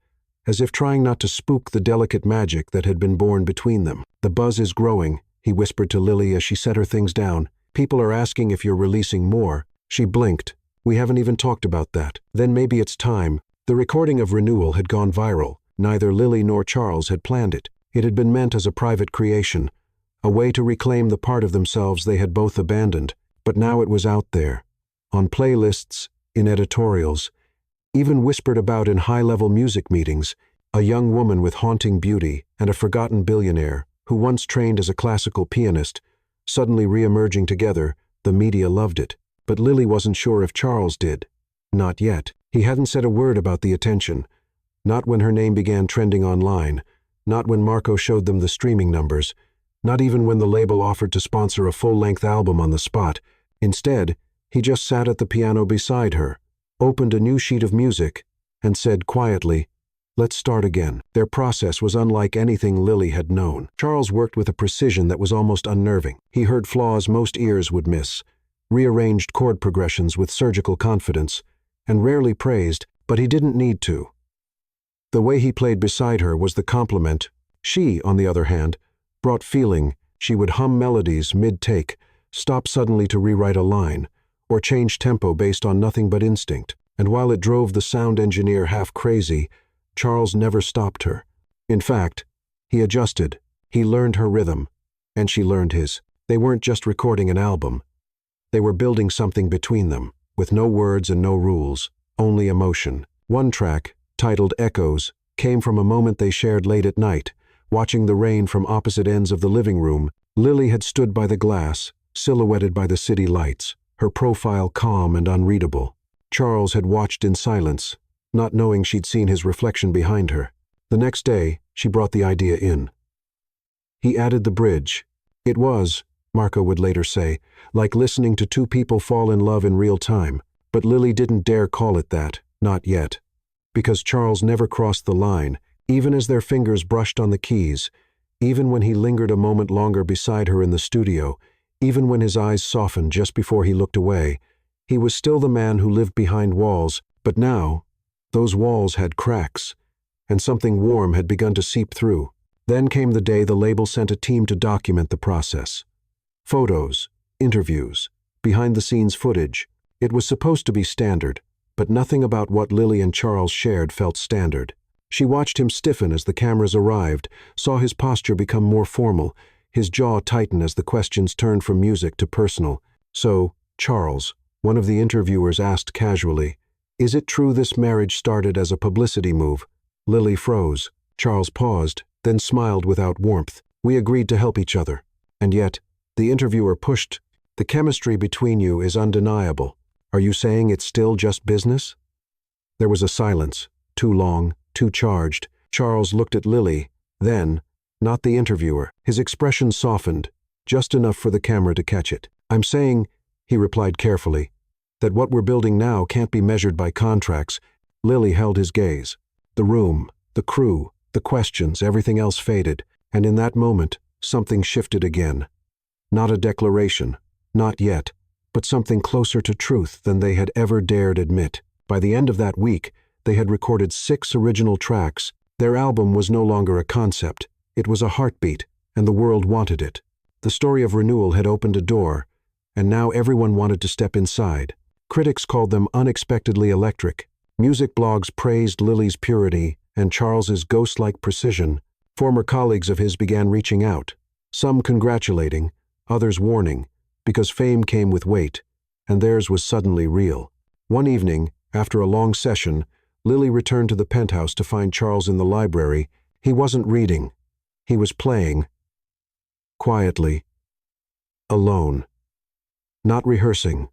Speaker 1: as if trying not to spook the delicate magic that had been born between them. "The buzz is growing," he whispered to Lily as she set her things down. "People are asking if you're releasing more." She blinked. "We haven't even talked about that." "Then maybe it's time." The recording of Renewal had gone viral. Neither Lily nor Charles had planned it. It had been meant as a private creation, a way to reclaim the part of themselves they had both abandoned. But now it was out there, on playlists, in editorials, even whispered about in high-level music meetings. A young woman with haunting beauty and a forgotten billionaire who once trained as a classical pianist, suddenly re-emerging together. The media loved it. But Lily wasn't sure if Charles did. Not yet. He hadn't said a word about the attention. Not when her name began trending online. Not when Marco showed them the streaming numbers. Not even when the label offered to sponsor a full-length album on the spot. Instead, he just sat at the piano beside her, opened a new sheet of music, and said quietly, "Let's start again." Their process was unlike anything Lily had known. Charles worked with a precision that was almost unnerving. He heard flaws most ears would miss, rearranged chord progressions with surgical confidence, and rarely praised, but he didn't need to. The way he played beside her was the compliment. She, on the other hand, brought feeling. She would hum melodies mid-take, stop suddenly to rewrite a line, or change tempo based on nothing but instinct. And while it drove the sound engineer half crazy, Charles never stopped her. In fact, he adjusted. He learned her rhythm, and she learned his. They weren't just recording an album. They were building something between them, with no words and no rules, only emotion. One track, titled Echoes, came from a moment they shared late at night, watching the rain from opposite ends of the living room. Lily had stood by the glass, silhouetted by the city lights, her profile calm and unreadable. Charles had watched in silence, not knowing she'd seen his reflection behind her. The next day, she brought the idea in. He added the bridge. It was, Marco would later say, like listening to two people fall in love in real time. But Lily didn't dare call it that, not yet. Because Charles never crossed the line, even as their fingers brushed on the keys, even when he lingered a moment longer beside her in the studio, even when his eyes softened just before he looked away. He was still the man who lived behind walls, but now, those walls had cracks, and something warm had begun to seep through. Then came the day the label sent a team to document the process. Photos, interviews, behind-the-scenes footage. It was supposed to be standard, but nothing about what Lily and Charles shared felt standard. She watched him stiffen as the cameras arrived, saw his posture become more formal, his jaw tighten as the questions turned from music to personal. "So, Charles," one of the interviewers asked casually, "is it true this marriage started as a publicity move?" Lily froze. Charles paused, then smiled without warmth. "We agreed to help each other." And yet, the interviewer pushed, "The chemistry between you is undeniable. Are you saying it's still just business?" There was a silence, too long, too charged. Charles looked at Lily, then, not the interviewer. His expression softened, just enough for the camera to catch it. "I'm saying," he replied carefully, "that what we're building now can't be measured by contracts." Lily held his gaze. The room, the crew, the questions, everything else faded, and in that moment, something shifted again. Not a declaration, not yet, but something closer to truth than they had ever dared admit. By the end of that week, they had recorded 6 original tracks. Their album was no longer a concept. It was a heartbeat, and the world wanted it. The story of Renewal had opened a door, and now everyone wanted to step inside. Critics called them unexpectedly electric. Music blogs praised Lily's purity and Charles's ghost-like precision. Former colleagues of his began reaching out, some congratulating, others warning, because fame came with weight, and theirs was suddenly real. One evening, after a long session, Lily returned to the penthouse to find Charles in the library. He wasn't reading. He was playing. Quietly. Alone. Not rehearsing.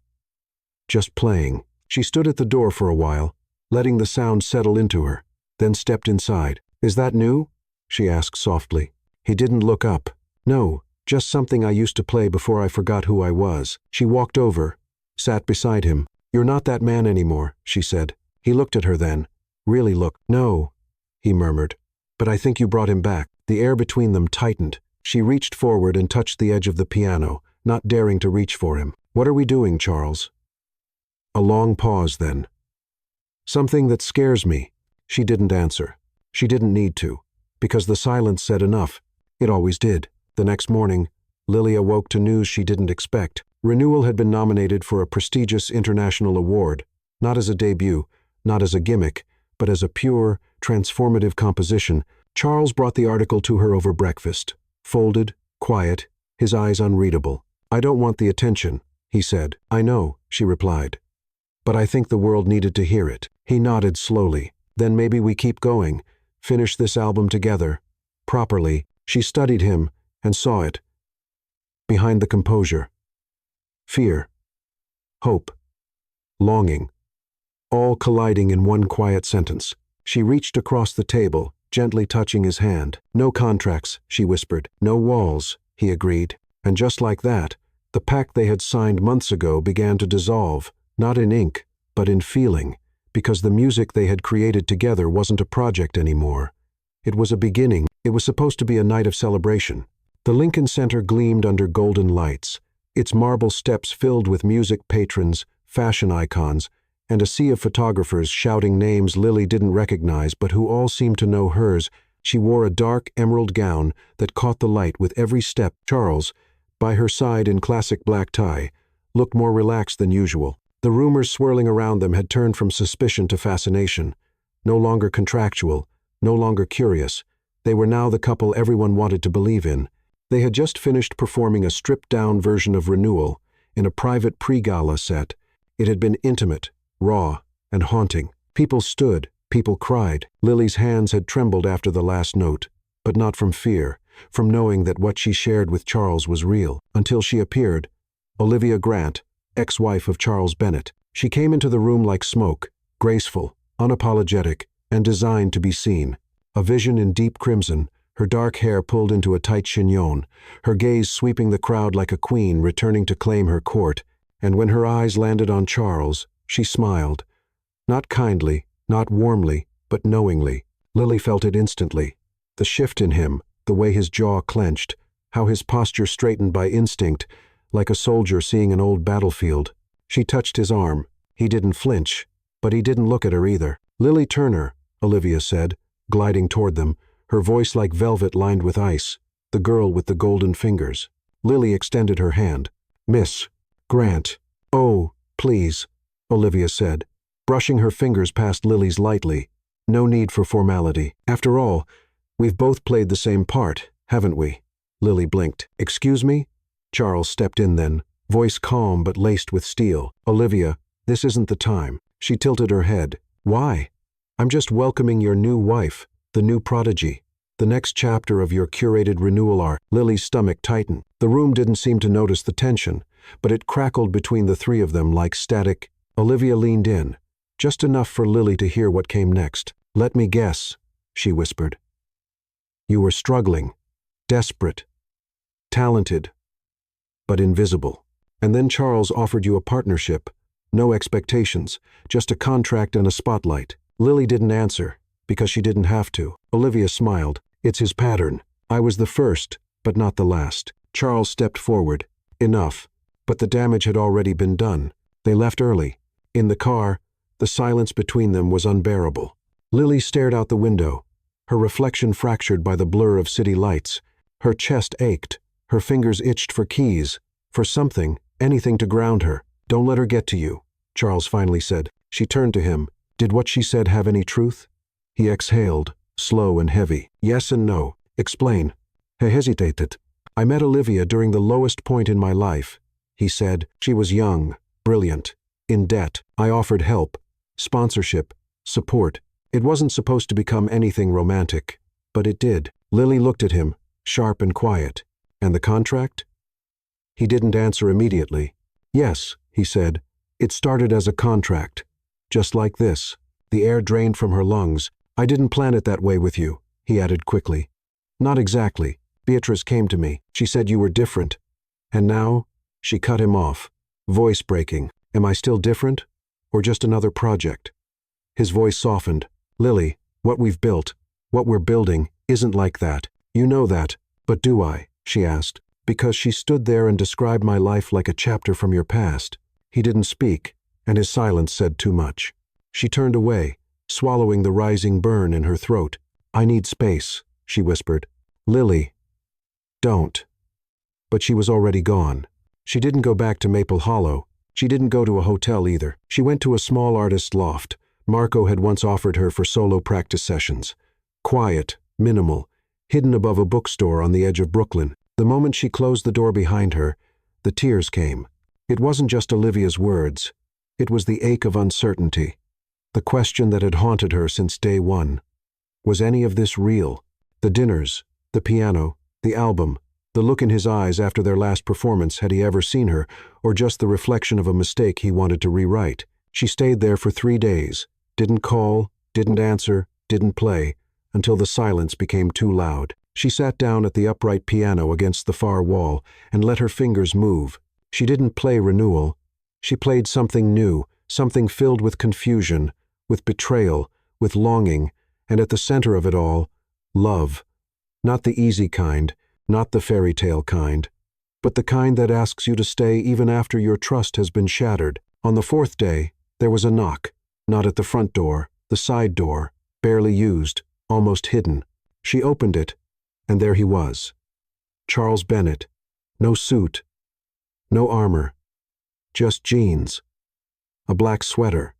Speaker 1: Just playing. She stood at the door for a while, letting the sound settle into her, then stepped inside. "Is that new?" she asked softly. He didn't look up. No, just something I used to play before I forgot who I was. She walked over, sat beside him. You're not that man anymore, she said. He looked at her then. Really looked. No, he murmured. But I think you brought him back. The air between them tightened. She reached forward and touched the edge of the piano, not daring to reach for him. What are we doing, Charles? A long pause then. Something that scares me. She didn't answer. She didn't need to, because the silence said enough. It always did. The next morning, Lily awoke to news she didn't expect. Renewal had been nominated for a prestigious international award, not as a debut, not as a gimmick, but as a pure, transformative composition. Charles brought the article to her over breakfast, folded, quiet, his eyes unreadable. I don't want the attention, he said. I know, she replied. But I think the world needed to hear it. He nodded slowly. Then maybe we keep going, finish this album together. Properly, she studied him and saw it. Behind the composure. Fear. Hope. Longing. All colliding in one quiet sentence. She reached across the table, gently touching his hand. No contracts, she whispered. No walls, he agreed. And just like that, the pact they had signed months ago began to dissolve, not in ink, but in feeling, because the music they had created together wasn't a project anymore. It was a beginning. It was supposed to be a night of celebration. The Lincoln Center gleamed under golden lights, its marble steps filled with music patrons, fashion icons, and a sea of photographers shouting names Lily didn't recognize but who all seemed to know hers. She wore a dark emerald gown that caught the light with every step. Charles, by her side in classic black tie, looked more relaxed than usual. The rumors swirling around them had turned from suspicion to fascination. No longer contractual, no longer curious. They were now the couple everyone wanted to believe in. They had just finished performing a stripped-down version of Renewal in a private pre-gala set. It had been intimate, raw, and haunting. People stood, people cried. Lily's hands had trembled after the last note, but not from fear, from knowing that what she shared with Charles was real. Until she appeared, Olivia Grant, ex-wife of Charles Bennett. She came into the room like smoke, graceful, unapologetic, and designed to be seen. A vision in deep crimson, her dark hair pulled into a tight chignon, her gaze sweeping the crowd like a queen returning to claim her court, and when her eyes landed on Charles, she smiled. Not kindly, not warmly, but knowingly. Lily felt it instantly. The shift in him, the way his jaw clenched, how his posture straightened by instinct, like a soldier seeing an old battlefield. She touched his arm. He didn't flinch, but he didn't look at her either. Lily Turner, Olivia said, gliding toward them, her voice like velvet lined with ice, the girl with the golden fingers. Lily extended her hand. Miss Grant. Oh, please, Olivia said, brushing her fingers past Lily's lightly. No need for formality. After all, we've both played the same part, haven't we? Lily blinked. Excuse me? Charles stepped in then, voice calm but laced with steel. Olivia, this isn't the time. She tilted her head. Why? I'm just welcoming your new wife, the new prodigy, the next chapter of your curated renewal arc. Lily's stomach tightened. The room didn't seem to notice the tension, but it crackled between the three of them like static. Olivia leaned in, just enough for Lily to hear what came next. Let me guess, she whispered. You were struggling, desperate, talented, but invisible. And then Charles offered you a partnership. No expectations, just a contract and a spotlight. Lily didn't answer, because she didn't have to. Olivia smiled. It's his pattern. I was the first, but not the last. Charles stepped forward. Enough. But the damage had already been done. They left early. In the car, the silence between them was unbearable. Lily stared out the window, her reflection fractured by the blur of city lights. Her chest ached. Her fingers itched for keys, for something, anything to ground her. Don't let her get to you, Charles finally said. She turned to him. Did what she said have any truth? He exhaled, slow and heavy. Yes and no. Explain. He hesitated. I met Olivia during the lowest point in my life, he said. She was young, brilliant, in debt. I offered help, sponsorship, support. It wasn't supposed to become anything romantic, but it did. Lily looked at him, sharp and quiet. And the contract? He didn't answer immediately. Yes, he said. It started as a contract. Just like this. The air drained from her lungs. I didn't plan it that way with you, he added quickly. Not exactly. Beatrice came to me. She said you were different. And now? She cut him off, voice breaking. Am I still different? Or just another project? His voice softened. Lily, what we've built, what we're building, isn't like that. You know that. But do I? She asked. Because she stood there and described my life like a chapter from your past. He didn't speak, and his silence said too much. She turned away, swallowing the rising burn in her throat. I need space, she whispered. Lily, don't. But she was already gone. She didn't go back to Maple Hollow. She didn't go to a hotel either. She went to a small artist's loft Marco had once offered her for solo practice sessions. Quiet, minimal, hidden above a bookstore on the edge of Brooklyn. The moment she closed the door behind her, the tears came. It wasn't just Olivia's words. It was the ache of uncertainty. The question that had haunted her since day one. Was any of this real? The dinners, the piano, the album, the look in his eyes after their last performance, had he ever seen her, or just the reflection of a mistake he wanted to rewrite? She stayed there for 3 days, didn't call, didn't answer, didn't play, until the silence became too loud. She sat down at the upright piano against the far wall and let her fingers move. She didn't play Renewal. She played something new, something filled with confusion, with betrayal, with longing, and at the center of it all, love. Not the easy kind, not the fairy tale kind, but the kind that asks you to stay even after your trust has been shattered. On the 4th day, there was a knock, not at the front door, the side door, barely used, almost hidden. She opened it, and there he was. Charles Bennett. No suit, no armor, just jeans, a black sweater,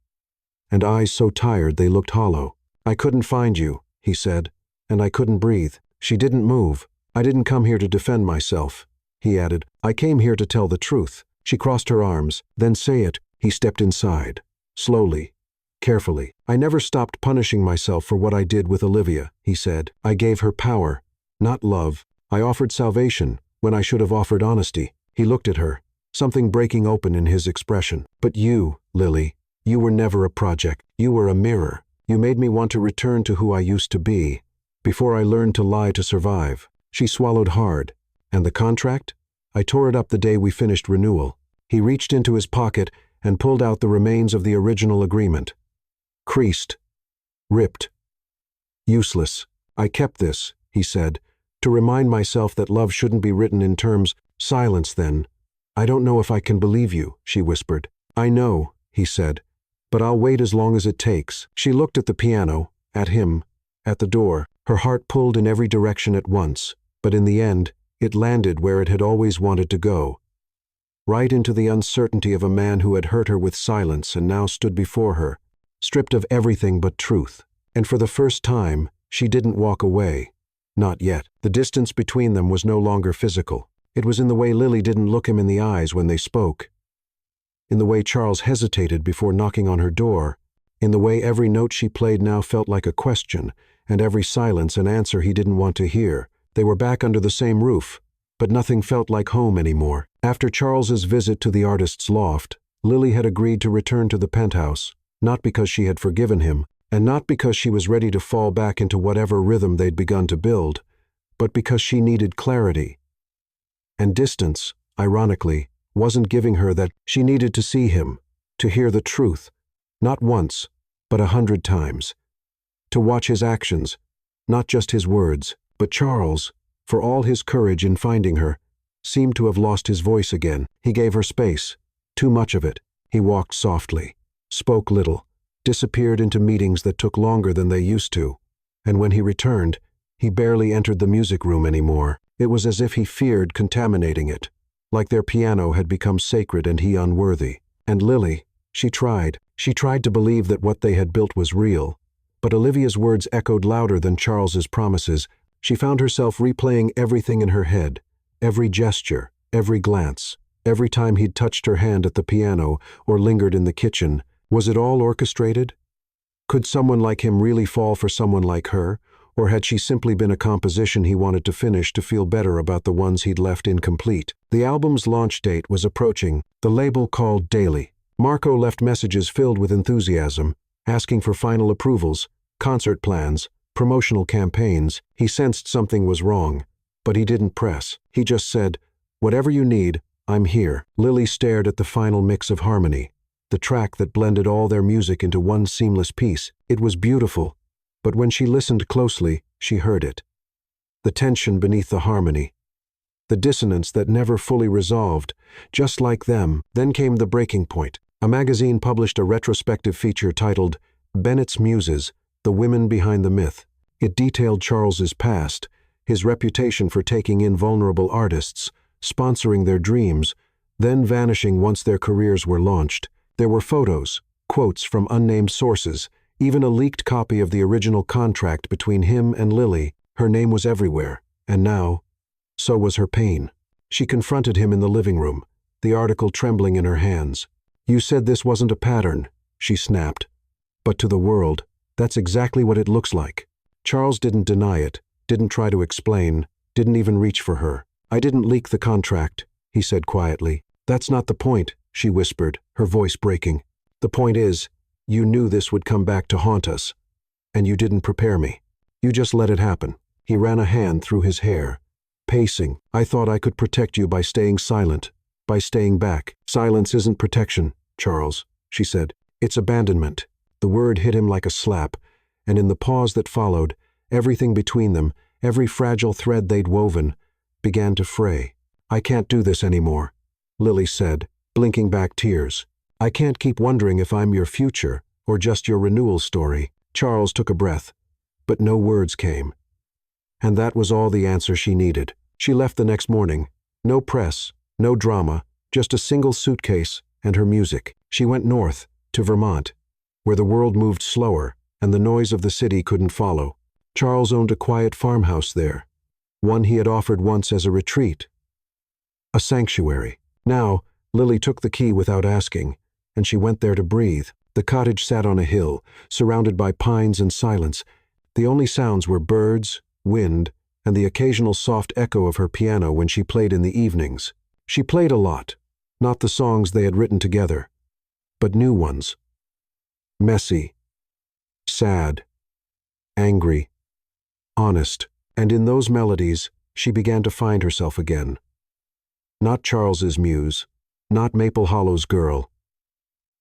Speaker 1: and eyes so tired they looked hollow. I couldn't find you, he said, and I couldn't breathe. She didn't move. I didn't come here to defend myself, he added. I came here to tell the truth. She crossed her arms. Then say it. He stepped inside, slowly, carefully. I never stopped punishing myself for what I did with Olivia, he said. I gave her power, not love. I offered salvation when I should have offered honesty. He looked at her, something breaking open in his expression. But you, Lily, you were never a project. You were a mirror. You made me want to return to who I used to be, before I learned to lie to survive. She swallowed hard. And the contract? I tore it up the day we finished Renewal. He reached into his pocket and pulled out the remains of the original agreement. Creased. Ripped. Useless. I kept this, he said, to remind myself that love shouldn't be written in terms. Silence, then. I don't know if I can believe you, she whispered. I know, he said, but I'll wait as long as it takes. She looked at the piano, at him, at the door. Her heart pulled in every direction at once, but in the end, it landed where it had always wanted to go. Right into the uncertainty of a man who had hurt her with silence and now stood before her, stripped of everything but truth. And for the first time, she didn't walk away. Not yet. The distance between them was no longer physical. It was in the way Lily didn't look him in the eyes when they spoke, in the way Charles hesitated before knocking on her door, in the way every note she played now felt like a question, and every silence an answer he didn't want to hear. They were back under the same roof, but nothing felt like home anymore. After Charles's visit to the artist's loft, Lily had agreed to return to the penthouse, not because she had forgiven him, and not because she was ready to fall back into whatever rhythm they'd begun to build, but because she needed clarity. And distance, ironically, wasn't giving her that. She needed to see him, to hear the truth, not once, but 100 times. To watch his actions, not just his words. But Charles, for all his courage in finding her, seemed to have lost his voice again. He gave her space, too much of it. He walked softly, spoke little, disappeared into meetings that took longer than they used to, and when he returned, he barely entered the music room anymore. It was as if he feared contaminating it, like their piano had become sacred and he unworthy. And Lily, she tried to believe that what they had built was real, but Olivia's words echoed louder than Charles's promises. She found herself replaying everything in her head, every gesture, every glance, every time he'd touched her hand at the piano or lingered in the kitchen. Was it all orchestrated? Could someone like him really fall for someone like her, or had she simply been a composition he wanted to finish to feel better about the ones he'd left incomplete? The album's launch date was approaching. The label called daily. Marco left messages filled with enthusiasm, asking for final approvals, concert plans, promotional campaigns. He sensed something was wrong, but he didn't press. He just said, "Whatever you need, I'm here." Lily stared at the final mix of harmony, the track that blended all their music into one seamless piece. It was beautiful, but when she listened closely, she heard it. The tension beneath the harmony, the dissonance that never fully resolved, just like them. Then came the breaking point. A magazine published a retrospective feature titled Bennett's Muses, The Women Behind the Myth. It detailed Charles's past, his reputation for taking in vulnerable artists, sponsoring their dreams, then vanishing once their careers were launched. There were photos, quotes from unnamed sources, even a leaked copy of the original contract between him and Lily. Her name was everywhere, and now, so was her pain. She confronted him in the living room, the article trembling in her hands. "You said this wasn't a pattern," she snapped. "But to the world, that's exactly what it looks like." Charles didn't deny it, didn't try to explain, didn't even reach for her. "I didn't leak the contract," he said quietly. "That's not the point," she whispered, her voice breaking. "The point is, you knew this would come back to haunt us, and you didn't prepare me. You just let it happen." He ran a hand through his hair, pacing. "I thought I could protect you by staying silent, by staying back." "Silence isn't protection, Charles," she said. "It's abandonment." The word hit him like a slap, and in the pause that followed, everything between them, every fragile thread they'd woven, began to fray. "I can't do this anymore," Lily said, blinking back tears. "I can't keep wondering if I'm your future or just your renewal story." Charles took a breath, but no words came. And that was all the answer she needed. She left the next morning. No press, no drama, just a single suitcase and her music. She went north, to Vermont, where the world moved slower and the noise of the city couldn't follow. Charles owned a quiet farmhouse there, one he had offered once as a retreat, a sanctuary. Now, Lily took the key without asking, and she went there to breathe. The cottage sat on a hill, surrounded by pines and silence. The only sounds were birds, wind, and the occasional soft echo of her piano when she played in the evenings. She played a lot, not the songs they had written together, but new ones. Messy, sad, angry, honest, and in those melodies, she began to find herself again. Not Charles's muse, not Maple Hollow's girl,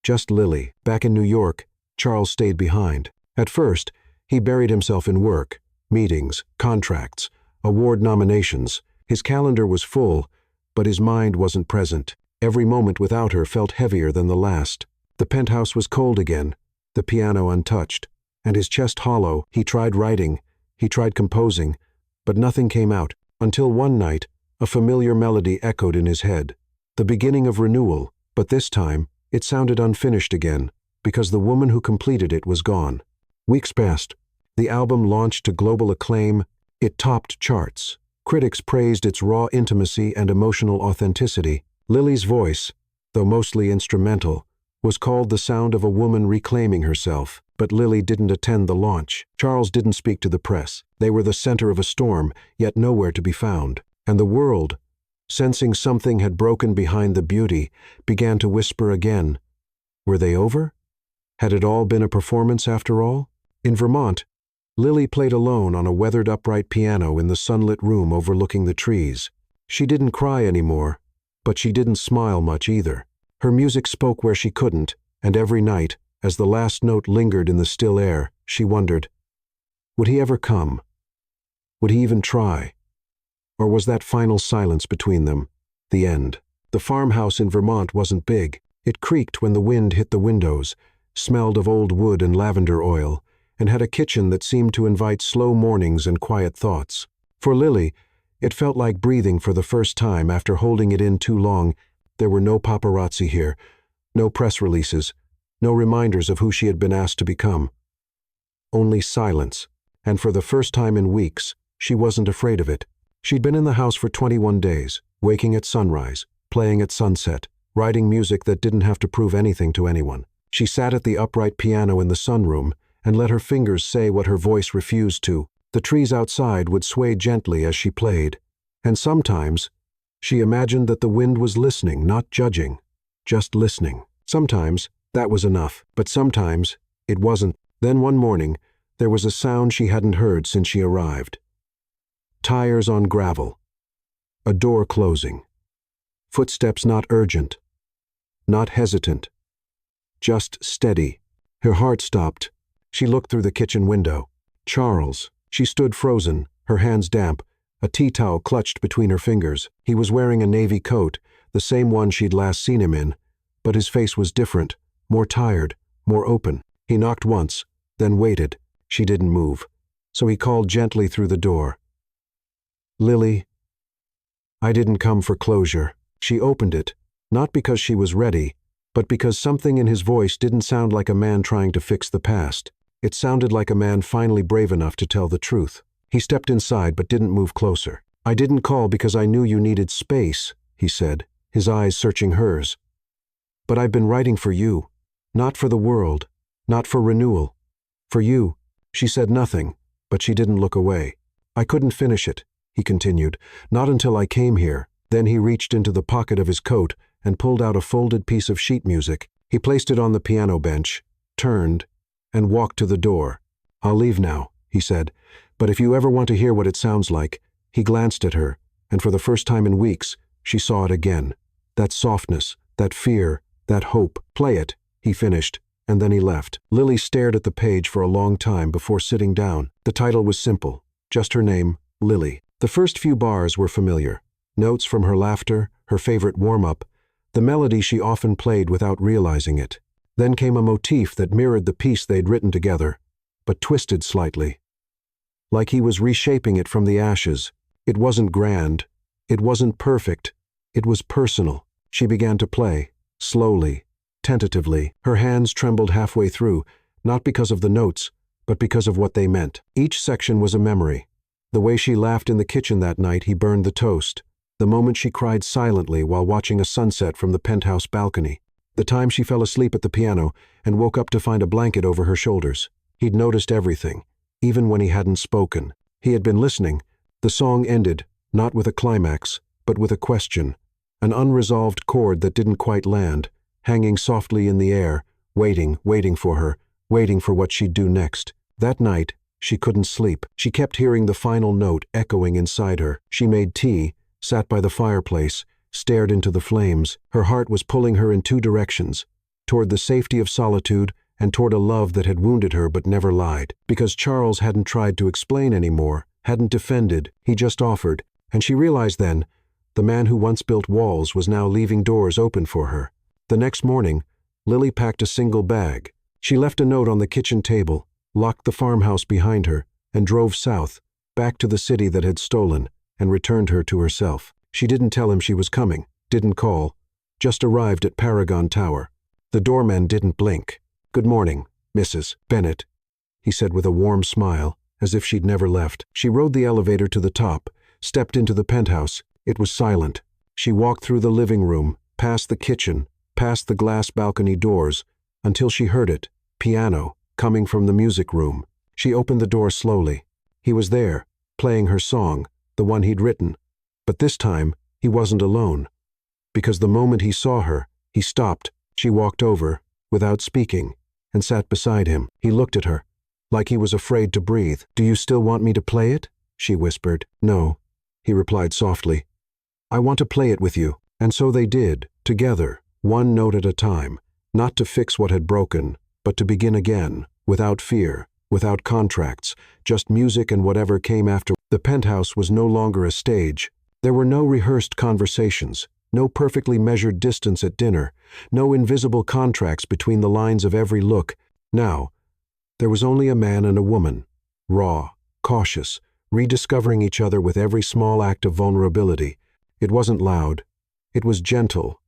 Speaker 1: just Lily. Back in New York, Charles stayed behind. At first, he buried himself in work, meetings, contracts, award nominations. His calendar was full, but his mind wasn't present. Every moment without her felt heavier than the last. The penthouse was cold again, the piano untouched, and his chest hollow. He tried writing, he tried composing, but nothing came out, until one night, a familiar melody echoed in his head. The beginning of renewal, but this time, it sounded unfinished again, because the woman who completed it was gone. Weeks passed. The album launched to global acclaim. It topped charts. Critics praised its raw intimacy and emotional authenticity. Lily's voice, though mostly instrumental, was called the sound of a woman reclaiming herself. But Lily didn't attend the launch. Charles didn't speak to the press. They were the center of a storm, yet nowhere to be found. And the world, sensing something had broken behind the beauty, began to whisper again. Were they over? Had it all been a performance after all? In Vermont, Lily played alone on a weathered upright piano in the sunlit room overlooking the trees. She didn't cry anymore, but she didn't smile much either. Her music spoke where she couldn't, and every night, as the last note lingered in the still air, she wondered, would he ever come? Would he even try? Or was that final silence between them the end? The farmhouse in Vermont wasn't big. It creaked when the wind hit the windows, smelled of old wood and lavender oil, and had a kitchen that seemed to invite slow mornings and quiet thoughts. For Lily, it felt like breathing for the first time after holding it in too long. There were no paparazzi here, no press releases, no reminders of who she had been asked to become. Only silence, and for the first time in weeks, she wasn't afraid of it. She'd been in the house for 21 days, waking at sunrise, playing at sunset, writing music that didn't have to prove anything to anyone. She sat at the upright piano in the sunroom and let her fingers say what her voice refused to. The trees outside would sway gently as she played, and sometimes she imagined that the wind was listening, not judging, just listening. Sometimes that was enough, but sometimes it wasn't. Then one morning, There was a sound she hadn't heard since she arrived. Tires on gravel. A door closing. Footsteps not urgent. Not hesitant. Just steady. Her heart stopped. She looked through the kitchen window. Charles. She stood frozen, her hands damp, a tea towel clutched between her fingers. He was wearing a navy coat, the same one she'd last seen him in, but his face was different, more tired, more open. He knocked once, then waited. She didn't move, so he called gently through the door. "Lily." "I didn't come for closure." She opened it, not because she was ready, but because something in his voice didn't sound like a man trying to fix the past. It sounded like a man finally brave enough to tell the truth. He stepped inside but didn't move closer. "I didn't call because I knew you needed space," he said, his eyes searching hers. "But I've been writing for you, not for the world, not for renewal. For you." She said nothing, but she didn't look away. "I couldn't finish it," he continued, "not until I came here." Then he reached into the pocket of his coat and pulled out a folded piece of sheet music. He placed it on the piano bench, turned, and walked to the door. "I'll leave now," he said, "but if you ever want to hear what it sounds like." He glanced at her, and for the first time in weeks, she saw it again. That softness, that fear, that hope. "Play it," he finished, and then he left. Lily stared at the page for a long time before sitting down. The title was simple, just her name, Lily. The first few bars were familiar. Notes from her laughter, her favorite warm-up, the melody she often played without realizing it. Then came a motif that mirrored the piece they'd written together, but twisted slightly. Like he was reshaping it from the ashes. It wasn't grand. It wasn't perfect. It was personal. She began to play, slowly, tentatively. Her hands trembled halfway through, not because of the notes, but because of what they meant. Each section was a memory. The way she laughed in the kitchen that night he burned the toast. The moment she cried silently while watching a sunset from the penthouse balcony. The time she fell asleep at the piano and woke up to find a blanket over her shoulders. He'd noticed everything, even when he hadn't spoken. He had been listening. The song ended, not with a climax, but with a question. An unresolved chord that didn't quite land, hanging softly in the air, waiting for her, waiting for what she'd do next. That night, she couldn't sleep. She kept hearing the final note echoing inside her. She made tea, sat by the fireplace, stared into the flames. Her heart was pulling her in two directions, toward the safety of solitude and toward a love that had wounded her but never lied. Because Charles hadn't tried to explain anymore, hadn't defended, he just offered, and she realized then, the man who once built walls was now leaving doors open for her. The next morning, Lily packed a single bag. She left a note on the kitchen table, locked the farmhouse behind her, and drove south, back to the city that had stolen, and returned her to herself. She didn't tell him she was coming, didn't call, just arrived at Paragon Tower. The doorman didn't blink. "Good morning, Mrs. Bennett," he said with a warm smile, as if she'd never left. She rode the elevator to the top, stepped into the penthouse. It was silent. She walked through the living room, past the kitchen, past the glass balcony doors, until she heard it, piano, coming from the music room. She opened the door slowly. He was there, playing her song, the one he'd written. But this time, he wasn't alone. Because the moment he saw her, he stopped. She walked over, without speaking, and sat beside him. He looked at her, like he was afraid to breathe. "Do you still want me to play it?" she whispered. "No," he replied softly. "I want to play it with you." And so they did, together, one note at a time, not to fix what had broken, but to begin again, without fear, without contracts, just music and whatever came after. The penthouse was no longer a stage. There were no rehearsed conversations, no perfectly measured distance at dinner, no invisible contracts between the lines of every look. Now, there was only a man and a woman, raw, cautious, rediscovering each other with every small act of vulnerability. It wasn't loud. It was gentle,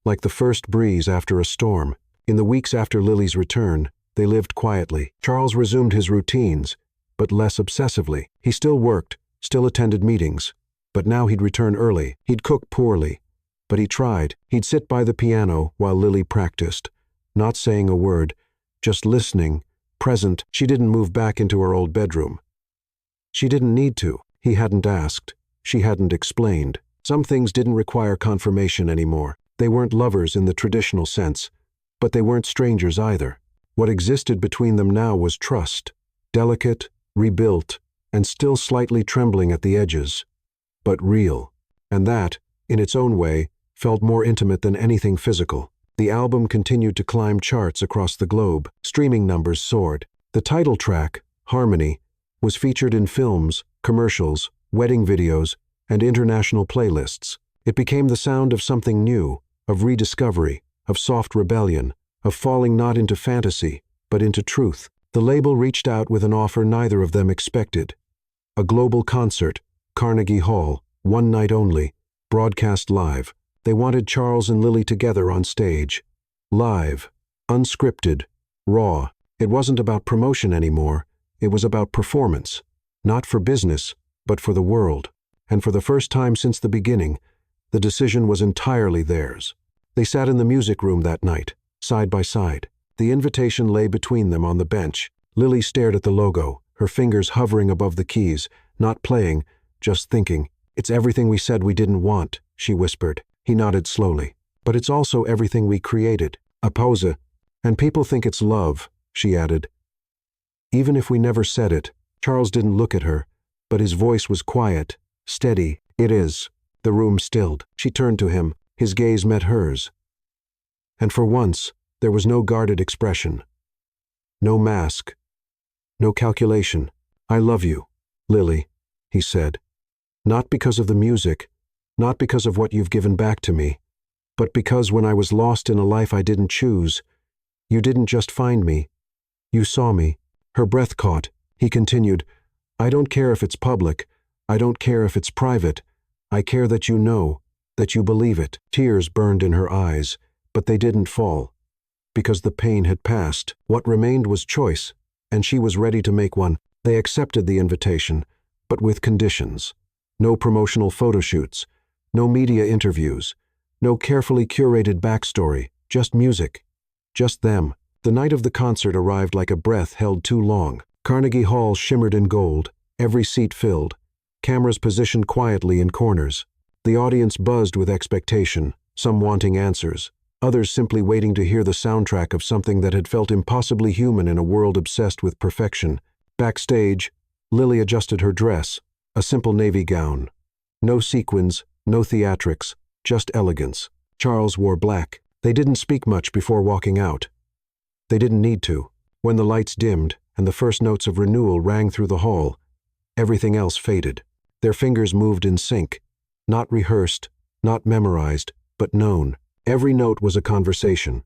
Speaker 1: like the first breeze after a storm. In the weeks after Lily's return, they lived quietly. Charles resumed his routines, but less obsessively. He still worked, still attended meetings, but now he'd return early. He'd cook poorly, but he tried. He'd sit by the piano while Lily practiced, not saying a word, just listening, present. She didn't move back into her old bedroom. She didn't need to. He hadn't asked. She hadn't explained. Some things didn't require confirmation anymore. They weren't lovers in the traditional sense, but they weren't strangers either. What existed between them now was trust. delicate, rebuilt, and still slightly trembling at the edges, but real. And that, in its own way, felt more intimate than anything physical. The album continued to climb charts across the globe. Streaming numbers soared. The title track, Harmony, was featured in films, commercials, wedding videos, and international playlists. It became the sound of something new, of rediscovery, of soft rebellion, of falling not into fantasy, but into truth. The label reached out with an offer neither of them expected. A global concert, Carnegie Hall, one night only, broadcast live. They wanted Charles and Lily together on stage. Live, unscripted, raw. It wasn't about promotion anymore. It was about performance. Not for business, but for the world. And for the first time since the beginning, the decision was entirely theirs. They sat in the music room that night, side by side. The invitation lay between them on the bench. Lily stared at the logo, her fingers hovering above the keys, not playing, just thinking. "It's everything we said we didn't want," she whispered. He nodded slowly. "But it's also everything we created." A pause. "And people think it's love," she added. "Even if we never said it." Charles didn't look at her, but his voice was quiet, steady. "It is." The room stilled. She turned to him. His gaze met hers. And for once, there was no guarded expression. No mask. No calculation. "I love you, Lily," he said. "Not because of the music, not because of what you've given back to me, but because when I was lost in a life I didn't choose, you didn't just find me. You saw me." Her breath caught. He continued, "I don't care if it's public. I don't care if it's private. I care that you know, that you believe it." Tears burned in her eyes, but they didn't fall, because the pain had passed. What remained was choice, and she was ready to make one. They accepted the invitation, but with conditions. No promotional photo shoots, no media interviews, no carefully curated backstory, just music, just them. The night of the concert arrived like a breath held too long. Carnegie Hall shimmered in gold, every seat filled, cameras positioned quietly in corners. The audience buzzed with expectation, some wanting answers, others simply waiting to hear the soundtrack of something that had felt impossibly human in a world obsessed with perfection. Backstage, Lily adjusted her dress, a simple navy gown. No sequins, no theatrics, just elegance. Charles wore black. They didn't speak much before walking out. They didn't need to. When the lights dimmed and the first notes of renewal rang through the hall, everything else faded. Their fingers moved in sync, not rehearsed, not memorized, but known. Every note was a conversation.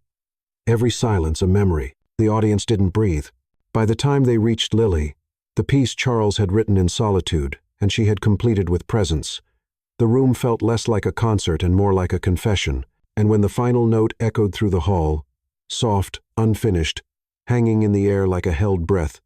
Speaker 1: Every silence a memory. The audience didn't breathe. By the time they reached Lily, the piece Charles had written in solitude, and she had completed with presence, the room felt less like a concert and more like a confession. And when the final note echoed through the hall, soft, unfinished, hanging in the air like a held breath,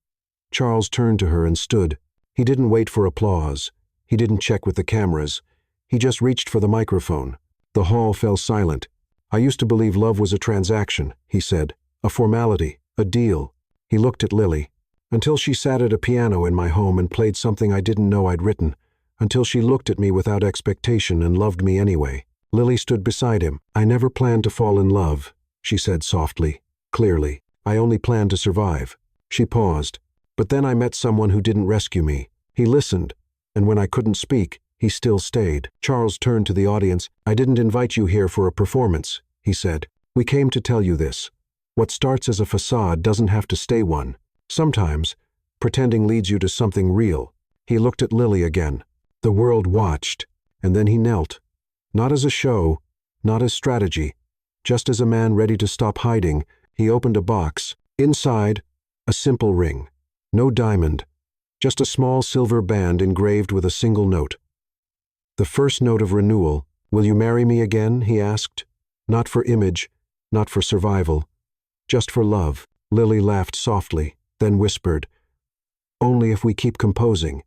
Speaker 1: Charles turned to her and stood. He didn't wait for applause. He didn't check with the cameras. He just reached for the microphone. The hall fell silent. "I used to believe love was a transaction," he said, "a formality, a deal." He looked at Lily. "Until she sat at a piano in my home and played something I didn't know I'd written. Until she looked at me without expectation and loved me anyway." Lily stood beside him. "I never planned to fall in love," she said softly, clearly. "I only planned to survive." She paused. "But then I met someone who didn't rescue me. He listened, and when I couldn't speak, he still stayed." Charles turned to the audience. "I didn't invite you here for a performance," he said. "We came to tell you this. What starts as a facade doesn't have to stay one. Sometimes, pretending leads you to something real." He looked at Lily again. The world watched, and then he knelt. Not as a show, not as strategy, just as a man ready to stop hiding. He opened a box. Inside, a simple ring. No diamond, just a small silver band engraved with a single note. The first note of renewal. "Will you marry me again?" he asked. Not for image, not for survival, just for love. Lily laughed softly, then whispered, "Only if we keep composing,"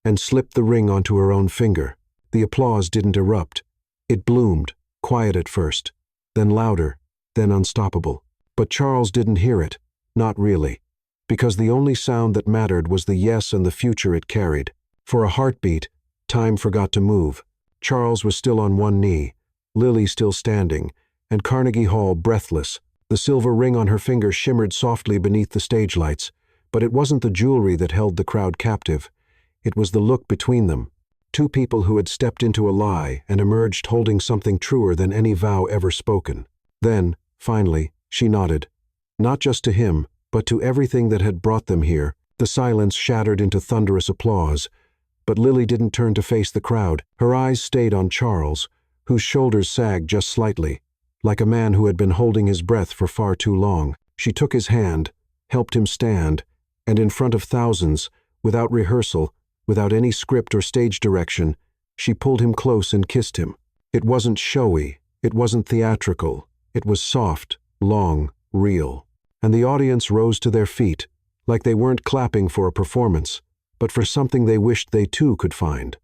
Speaker 1: and slipped the ring onto her own finger. The applause didn't erupt. It bloomed, quiet at first, then louder, then unstoppable. But Charles didn't hear it, not really, because the only sound that mattered was the yes and the future it carried. For a heartbeat, time forgot to move. Charles was still on one knee, Lily still standing, and Carnegie Hall breathless. The silver ring on her finger shimmered softly beneath the stage lights, But it wasn't the jewelry that held the crowd captive. It was the look between them. Two people who had stepped into a lie and emerged holding something truer than any vow ever spoken. Then, finally, she nodded. Not just to him, but to everything that had brought them here. The silence shattered into thunderous applause. But Lily didn't turn to face the crowd. Her eyes stayed on Charles, whose shoulders sagged just slightly, like a man who had been holding his breath for far too long. She took his hand, helped him stand, and in front of thousands, without rehearsal, without any script or stage direction, she pulled him close and kissed him. It wasn't showy, it wasn't theatrical, it was soft, long, real. And the audience rose to their feet, like they weren't clapping for a performance, but for something they wished they too could find.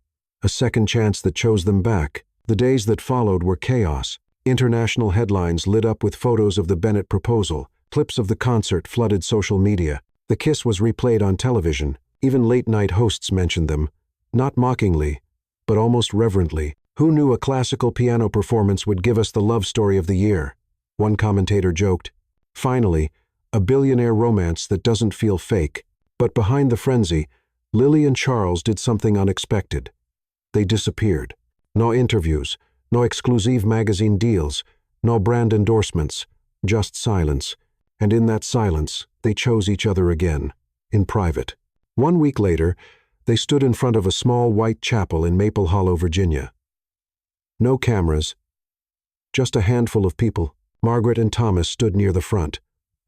Speaker 1: A second chance that chose them back. The days that followed were chaos. International headlines lit up with photos of the Bennett proposal. Clips of the concert flooded social media. The kiss was replayed on television. Even late-night hosts mentioned them, not mockingly, but almost reverently. Who knew a classical piano performance would give us the love story of the year? One commentator joked. Finally, a billionaire romance that doesn't feel fake. But behind the frenzy, Lily and Charles did something unexpected. They disappeared. No interviews, no exclusive magazine deals, no brand endorsements, just silence. And in that silence, they chose each other again, in private. 1 week later, they stood in front of a small white chapel in Maple Hollow, Virginia. No cameras, just a handful of people. Margaret and Thomas stood near the front,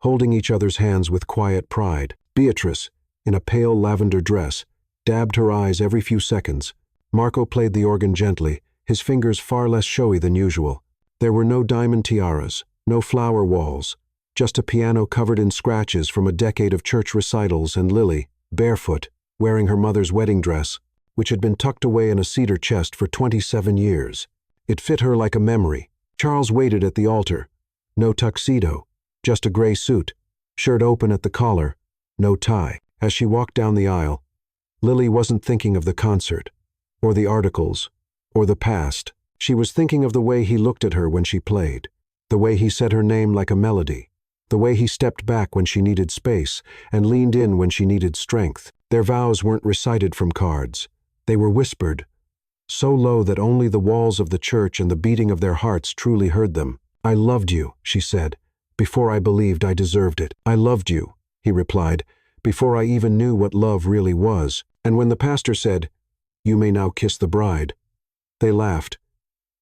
Speaker 1: holding each other's hands with quiet pride. Beatrice, in a pale lavender dress, dabbed her eyes every few seconds. Marco played the organ gently, his fingers far less showy than usual. There were no diamond tiaras, no flower walls, just a piano covered in scratches from a decade of church recitals, and Lily, barefoot, wearing her mother's wedding dress, which had been tucked away in a cedar chest for 27 years. It fit her like a memory. Charles waited at the altar. No tuxedo, just a gray suit, shirt open at the collar, no tie. As she walked down the aisle, Lily wasn't thinking of the concert, or the articles, or the past. She was thinking of the way he looked at her when she played, the way he said her name like a melody, the way he stepped back when she needed space and leaned in when she needed strength. Their vows weren't recited from cards. They were whispered, so low that only the walls of the church and the beating of their hearts truly heard them. "I loved you," she said, "before I believed I deserved it." "I loved you," he replied, "before I even knew what love really was." And when the pastor said, "You may now kiss the bride," they laughed,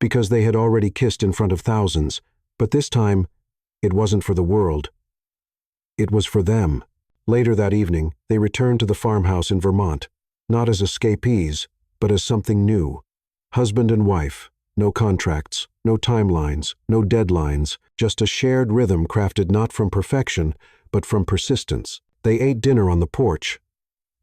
Speaker 1: because they had already kissed in front of thousands. But this time, it wasn't for the world. It was for them. Later that evening, they returned to the farmhouse in Vermont, not as escapees, but as something new. Husband and wife, no contracts, no timelines, no deadlines, just a shared rhythm crafted not from perfection, but from persistence. They ate dinner on the porch.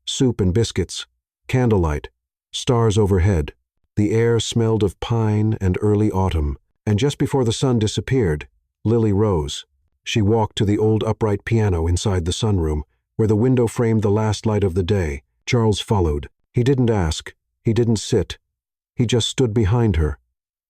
Speaker 1: Soup and biscuits, candlelight, stars overhead. The air smelled of pine and early autumn, and just before the sun disappeared, Lily rose. She walked to the old upright piano inside the sunroom, where the window framed the last light of the day. Charles followed. He didn't ask. He didn't sit. He just stood behind her,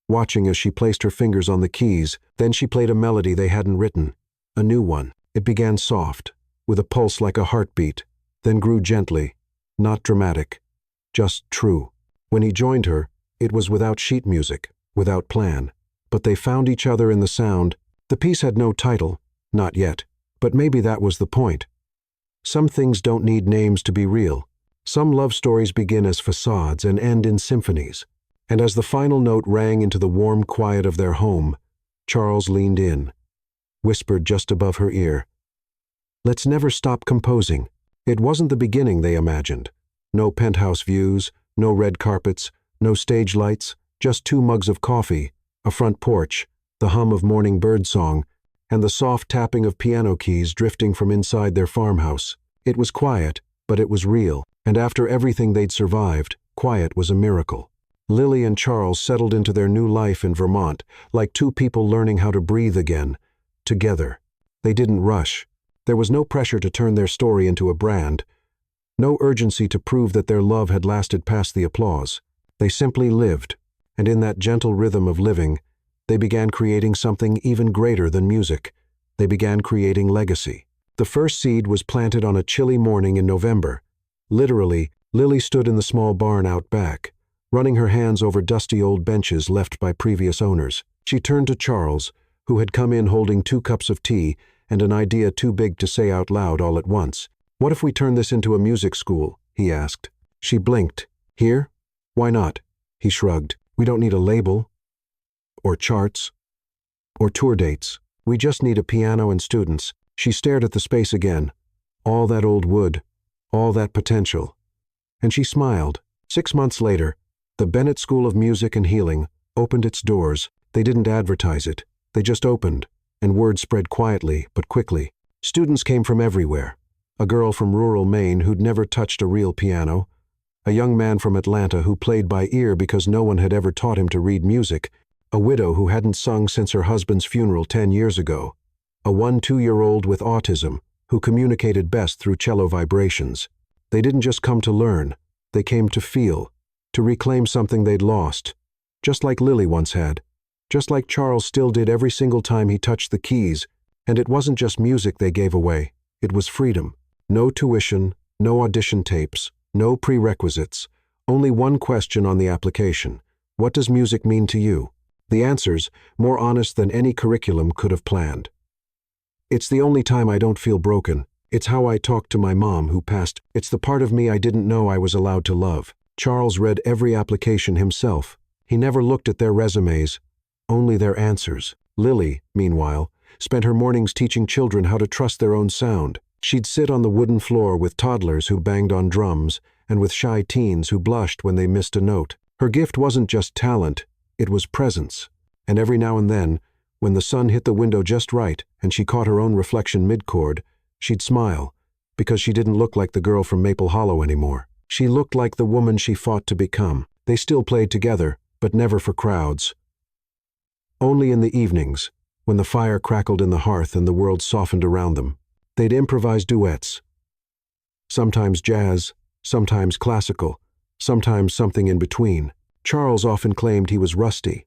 Speaker 1: watching as she placed her fingers on the keys. Then she played a melody they hadn't written, a new one. It began soft, with a pulse like a heartbeat, then grew gently, not dramatic, just true. When he joined her, it was without sheet music, without plan. But they found each other in the sound. The piece had no title, not yet, but maybe that was the point. Some things don't need names to be real. Some love stories begin as facades and end in symphonies. And as the final note rang into the warm quiet of their home, Charles leaned in, whispered just above her ear, "Let's never stop composing." It wasn't the beginning they imagined. No penthouse views, no red carpets, no stage lights, just 2 mugs of coffee, a front porch, the hum of morning birdsong, and the soft tapping of piano keys drifting from inside their farmhouse. It was quiet, but it was real, and after everything they'd survived, quiet was a miracle. Lily and Charles settled into their new life in Vermont, like 2 people learning how to breathe again, together. They didn't rush. There was no pressure to turn their story into a brand, no urgency to prove that their love had lasted past the applause. They simply lived, and in that gentle rhythm of living, they began creating something even greater than music. They began creating legacy. The first seed was planted on a chilly morning in November. Literally, Lily stood in the small barn out back, running her hands over dusty old benches left by previous owners. She turned to Charles, who had come in holding 2 cups of tea and an idea too big to say out loud all at once. "What if we turn this into a music school?" he asked. She blinked. "Here? Why not?" He shrugged. "We don't need a label, or charts, or tour dates. We just need a piano and students." She stared at the space again. All that old wood, all that potential. And she smiled. 6 months later, the Bennett School of Music and Healing opened its doors. They didn't advertise it. They just opened, and word spread quietly but quickly. Students came from everywhere. A girl from rural Maine who'd never touched a real piano, a young man from Atlanta who played by ear because no one had ever taught him to read music, a widow who hadn't sung since her husband's funeral 10 years ago, a 1-2-year-old with autism who communicated best through cello vibrations. They didn't just come to learn, they came to feel, to reclaim something they'd lost, just like Lily once had, just like Charles still did every single time he touched the keys. And it wasn't just music they gave away, it was freedom. No tuition, no audition tapes, no prerequisites, only one question on the application: what does music mean to you? The answers, more honest than any curriculum could have planned. "It's the only time I don't feel broken. It's how I talk to my mom who passed. It's the part of me I didn't know I was allowed to love." Charles read every application himself. He never looked at their resumes, only their answers. Lily, meanwhile, spent her mornings teaching children how to trust their own sound. She'd sit on the wooden floor with toddlers who banged on drums and with shy teens who blushed when they missed a note. Her gift wasn't just talent, it was presence. And every now and then, when the sun hit the window just right and she caught her own reflection mid-chord, she'd smile, because she didn't look like the girl from Maple Hollow anymore. She looked like the woman she fought to become. They still played together, but never for crowds. Only in the evenings, when the fire crackled in the hearth and the world softened around them. They'd improvise duets. Sometimes jazz, sometimes classical, sometimes something in between. Charles often claimed he was rusty.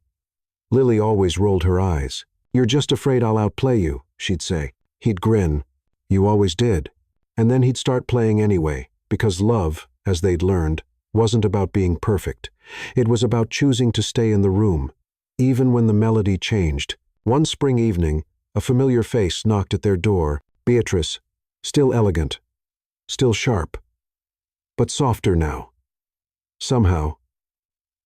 Speaker 1: Lily always rolled her eyes. "You're just afraid I'll outplay you," she'd say. He'd grin. "You always did." And then he'd start playing anyway, because love, as they'd learned, wasn't about being perfect. It was about choosing to stay in the room, even when the melody changed. One spring evening, a familiar face knocked at their door. Beatrice, still elegant, still sharp, but softer now. Somehow,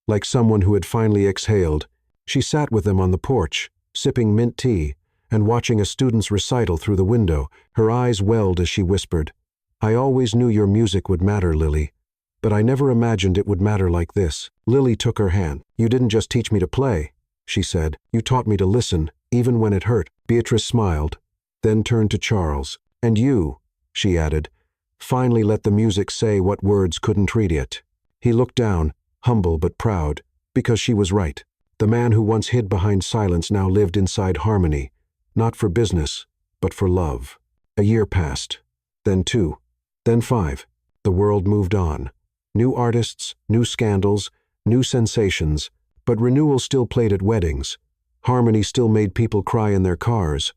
Speaker 1: like someone who had finally exhaled, she sat with them on the porch, sipping mint tea and watching a student's recital through the window. Her eyes welled as she whispered, "I always knew your music would matter, Lily, but I never imagined it would matter like this." Lily took her hand. "You didn't just teach me to play," she said. "You taught me to listen, even when it hurt." Beatrice smiled, then turned to Charles. "And you," she added, "finally let the music say what words couldn't read it." He looked down, humble but proud, because she was right. The man who once hid behind silence now lived inside harmony, not for business, but for love. A year passed, then 2, then 5. The world moved on. New artists, new scandals, new sensations, but renewal still played at weddings. Harmony still made people cry in their cars.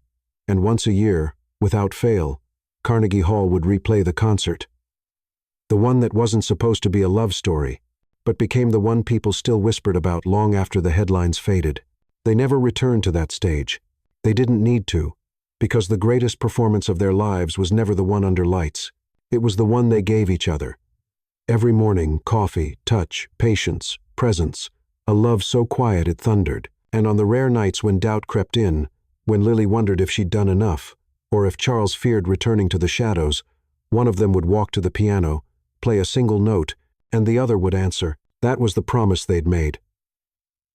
Speaker 1: And once a year, without fail, Carnegie Hall would replay the concert. The one that wasn't supposed to be a love story, but became the one people still whispered about long after the headlines faded. They never returned to that stage. They didn't need to, because the greatest performance of their lives was never the one under lights. It was the one they gave each other. Every morning, coffee, touch, patience, presence, a love so quiet it thundered. And on the rare nights when doubt crept in, when Lily wondered if she'd done enough, or if Charles feared returning to the shadows, one of them would walk to the piano, play a single note, and the other would answer. That was the promise they'd made.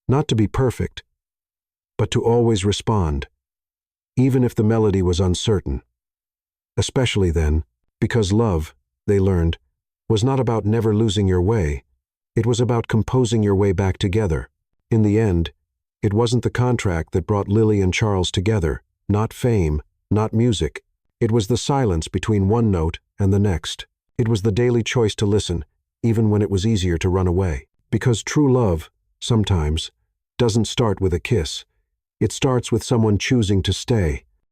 Speaker 1: Not to be perfect, but to always respond, even if the melody was uncertain. Especially then, because love, they learned, was not about never losing your way. It was about composing your way back together. In the end, it wasn't the contract that brought Lily and Charles together, not fame, not music. It was the silence between one note and the next. It was the daily choice to listen, even when it was easier to run away. Because true love, sometimes, doesn't start with a kiss. It starts with someone choosing to stay.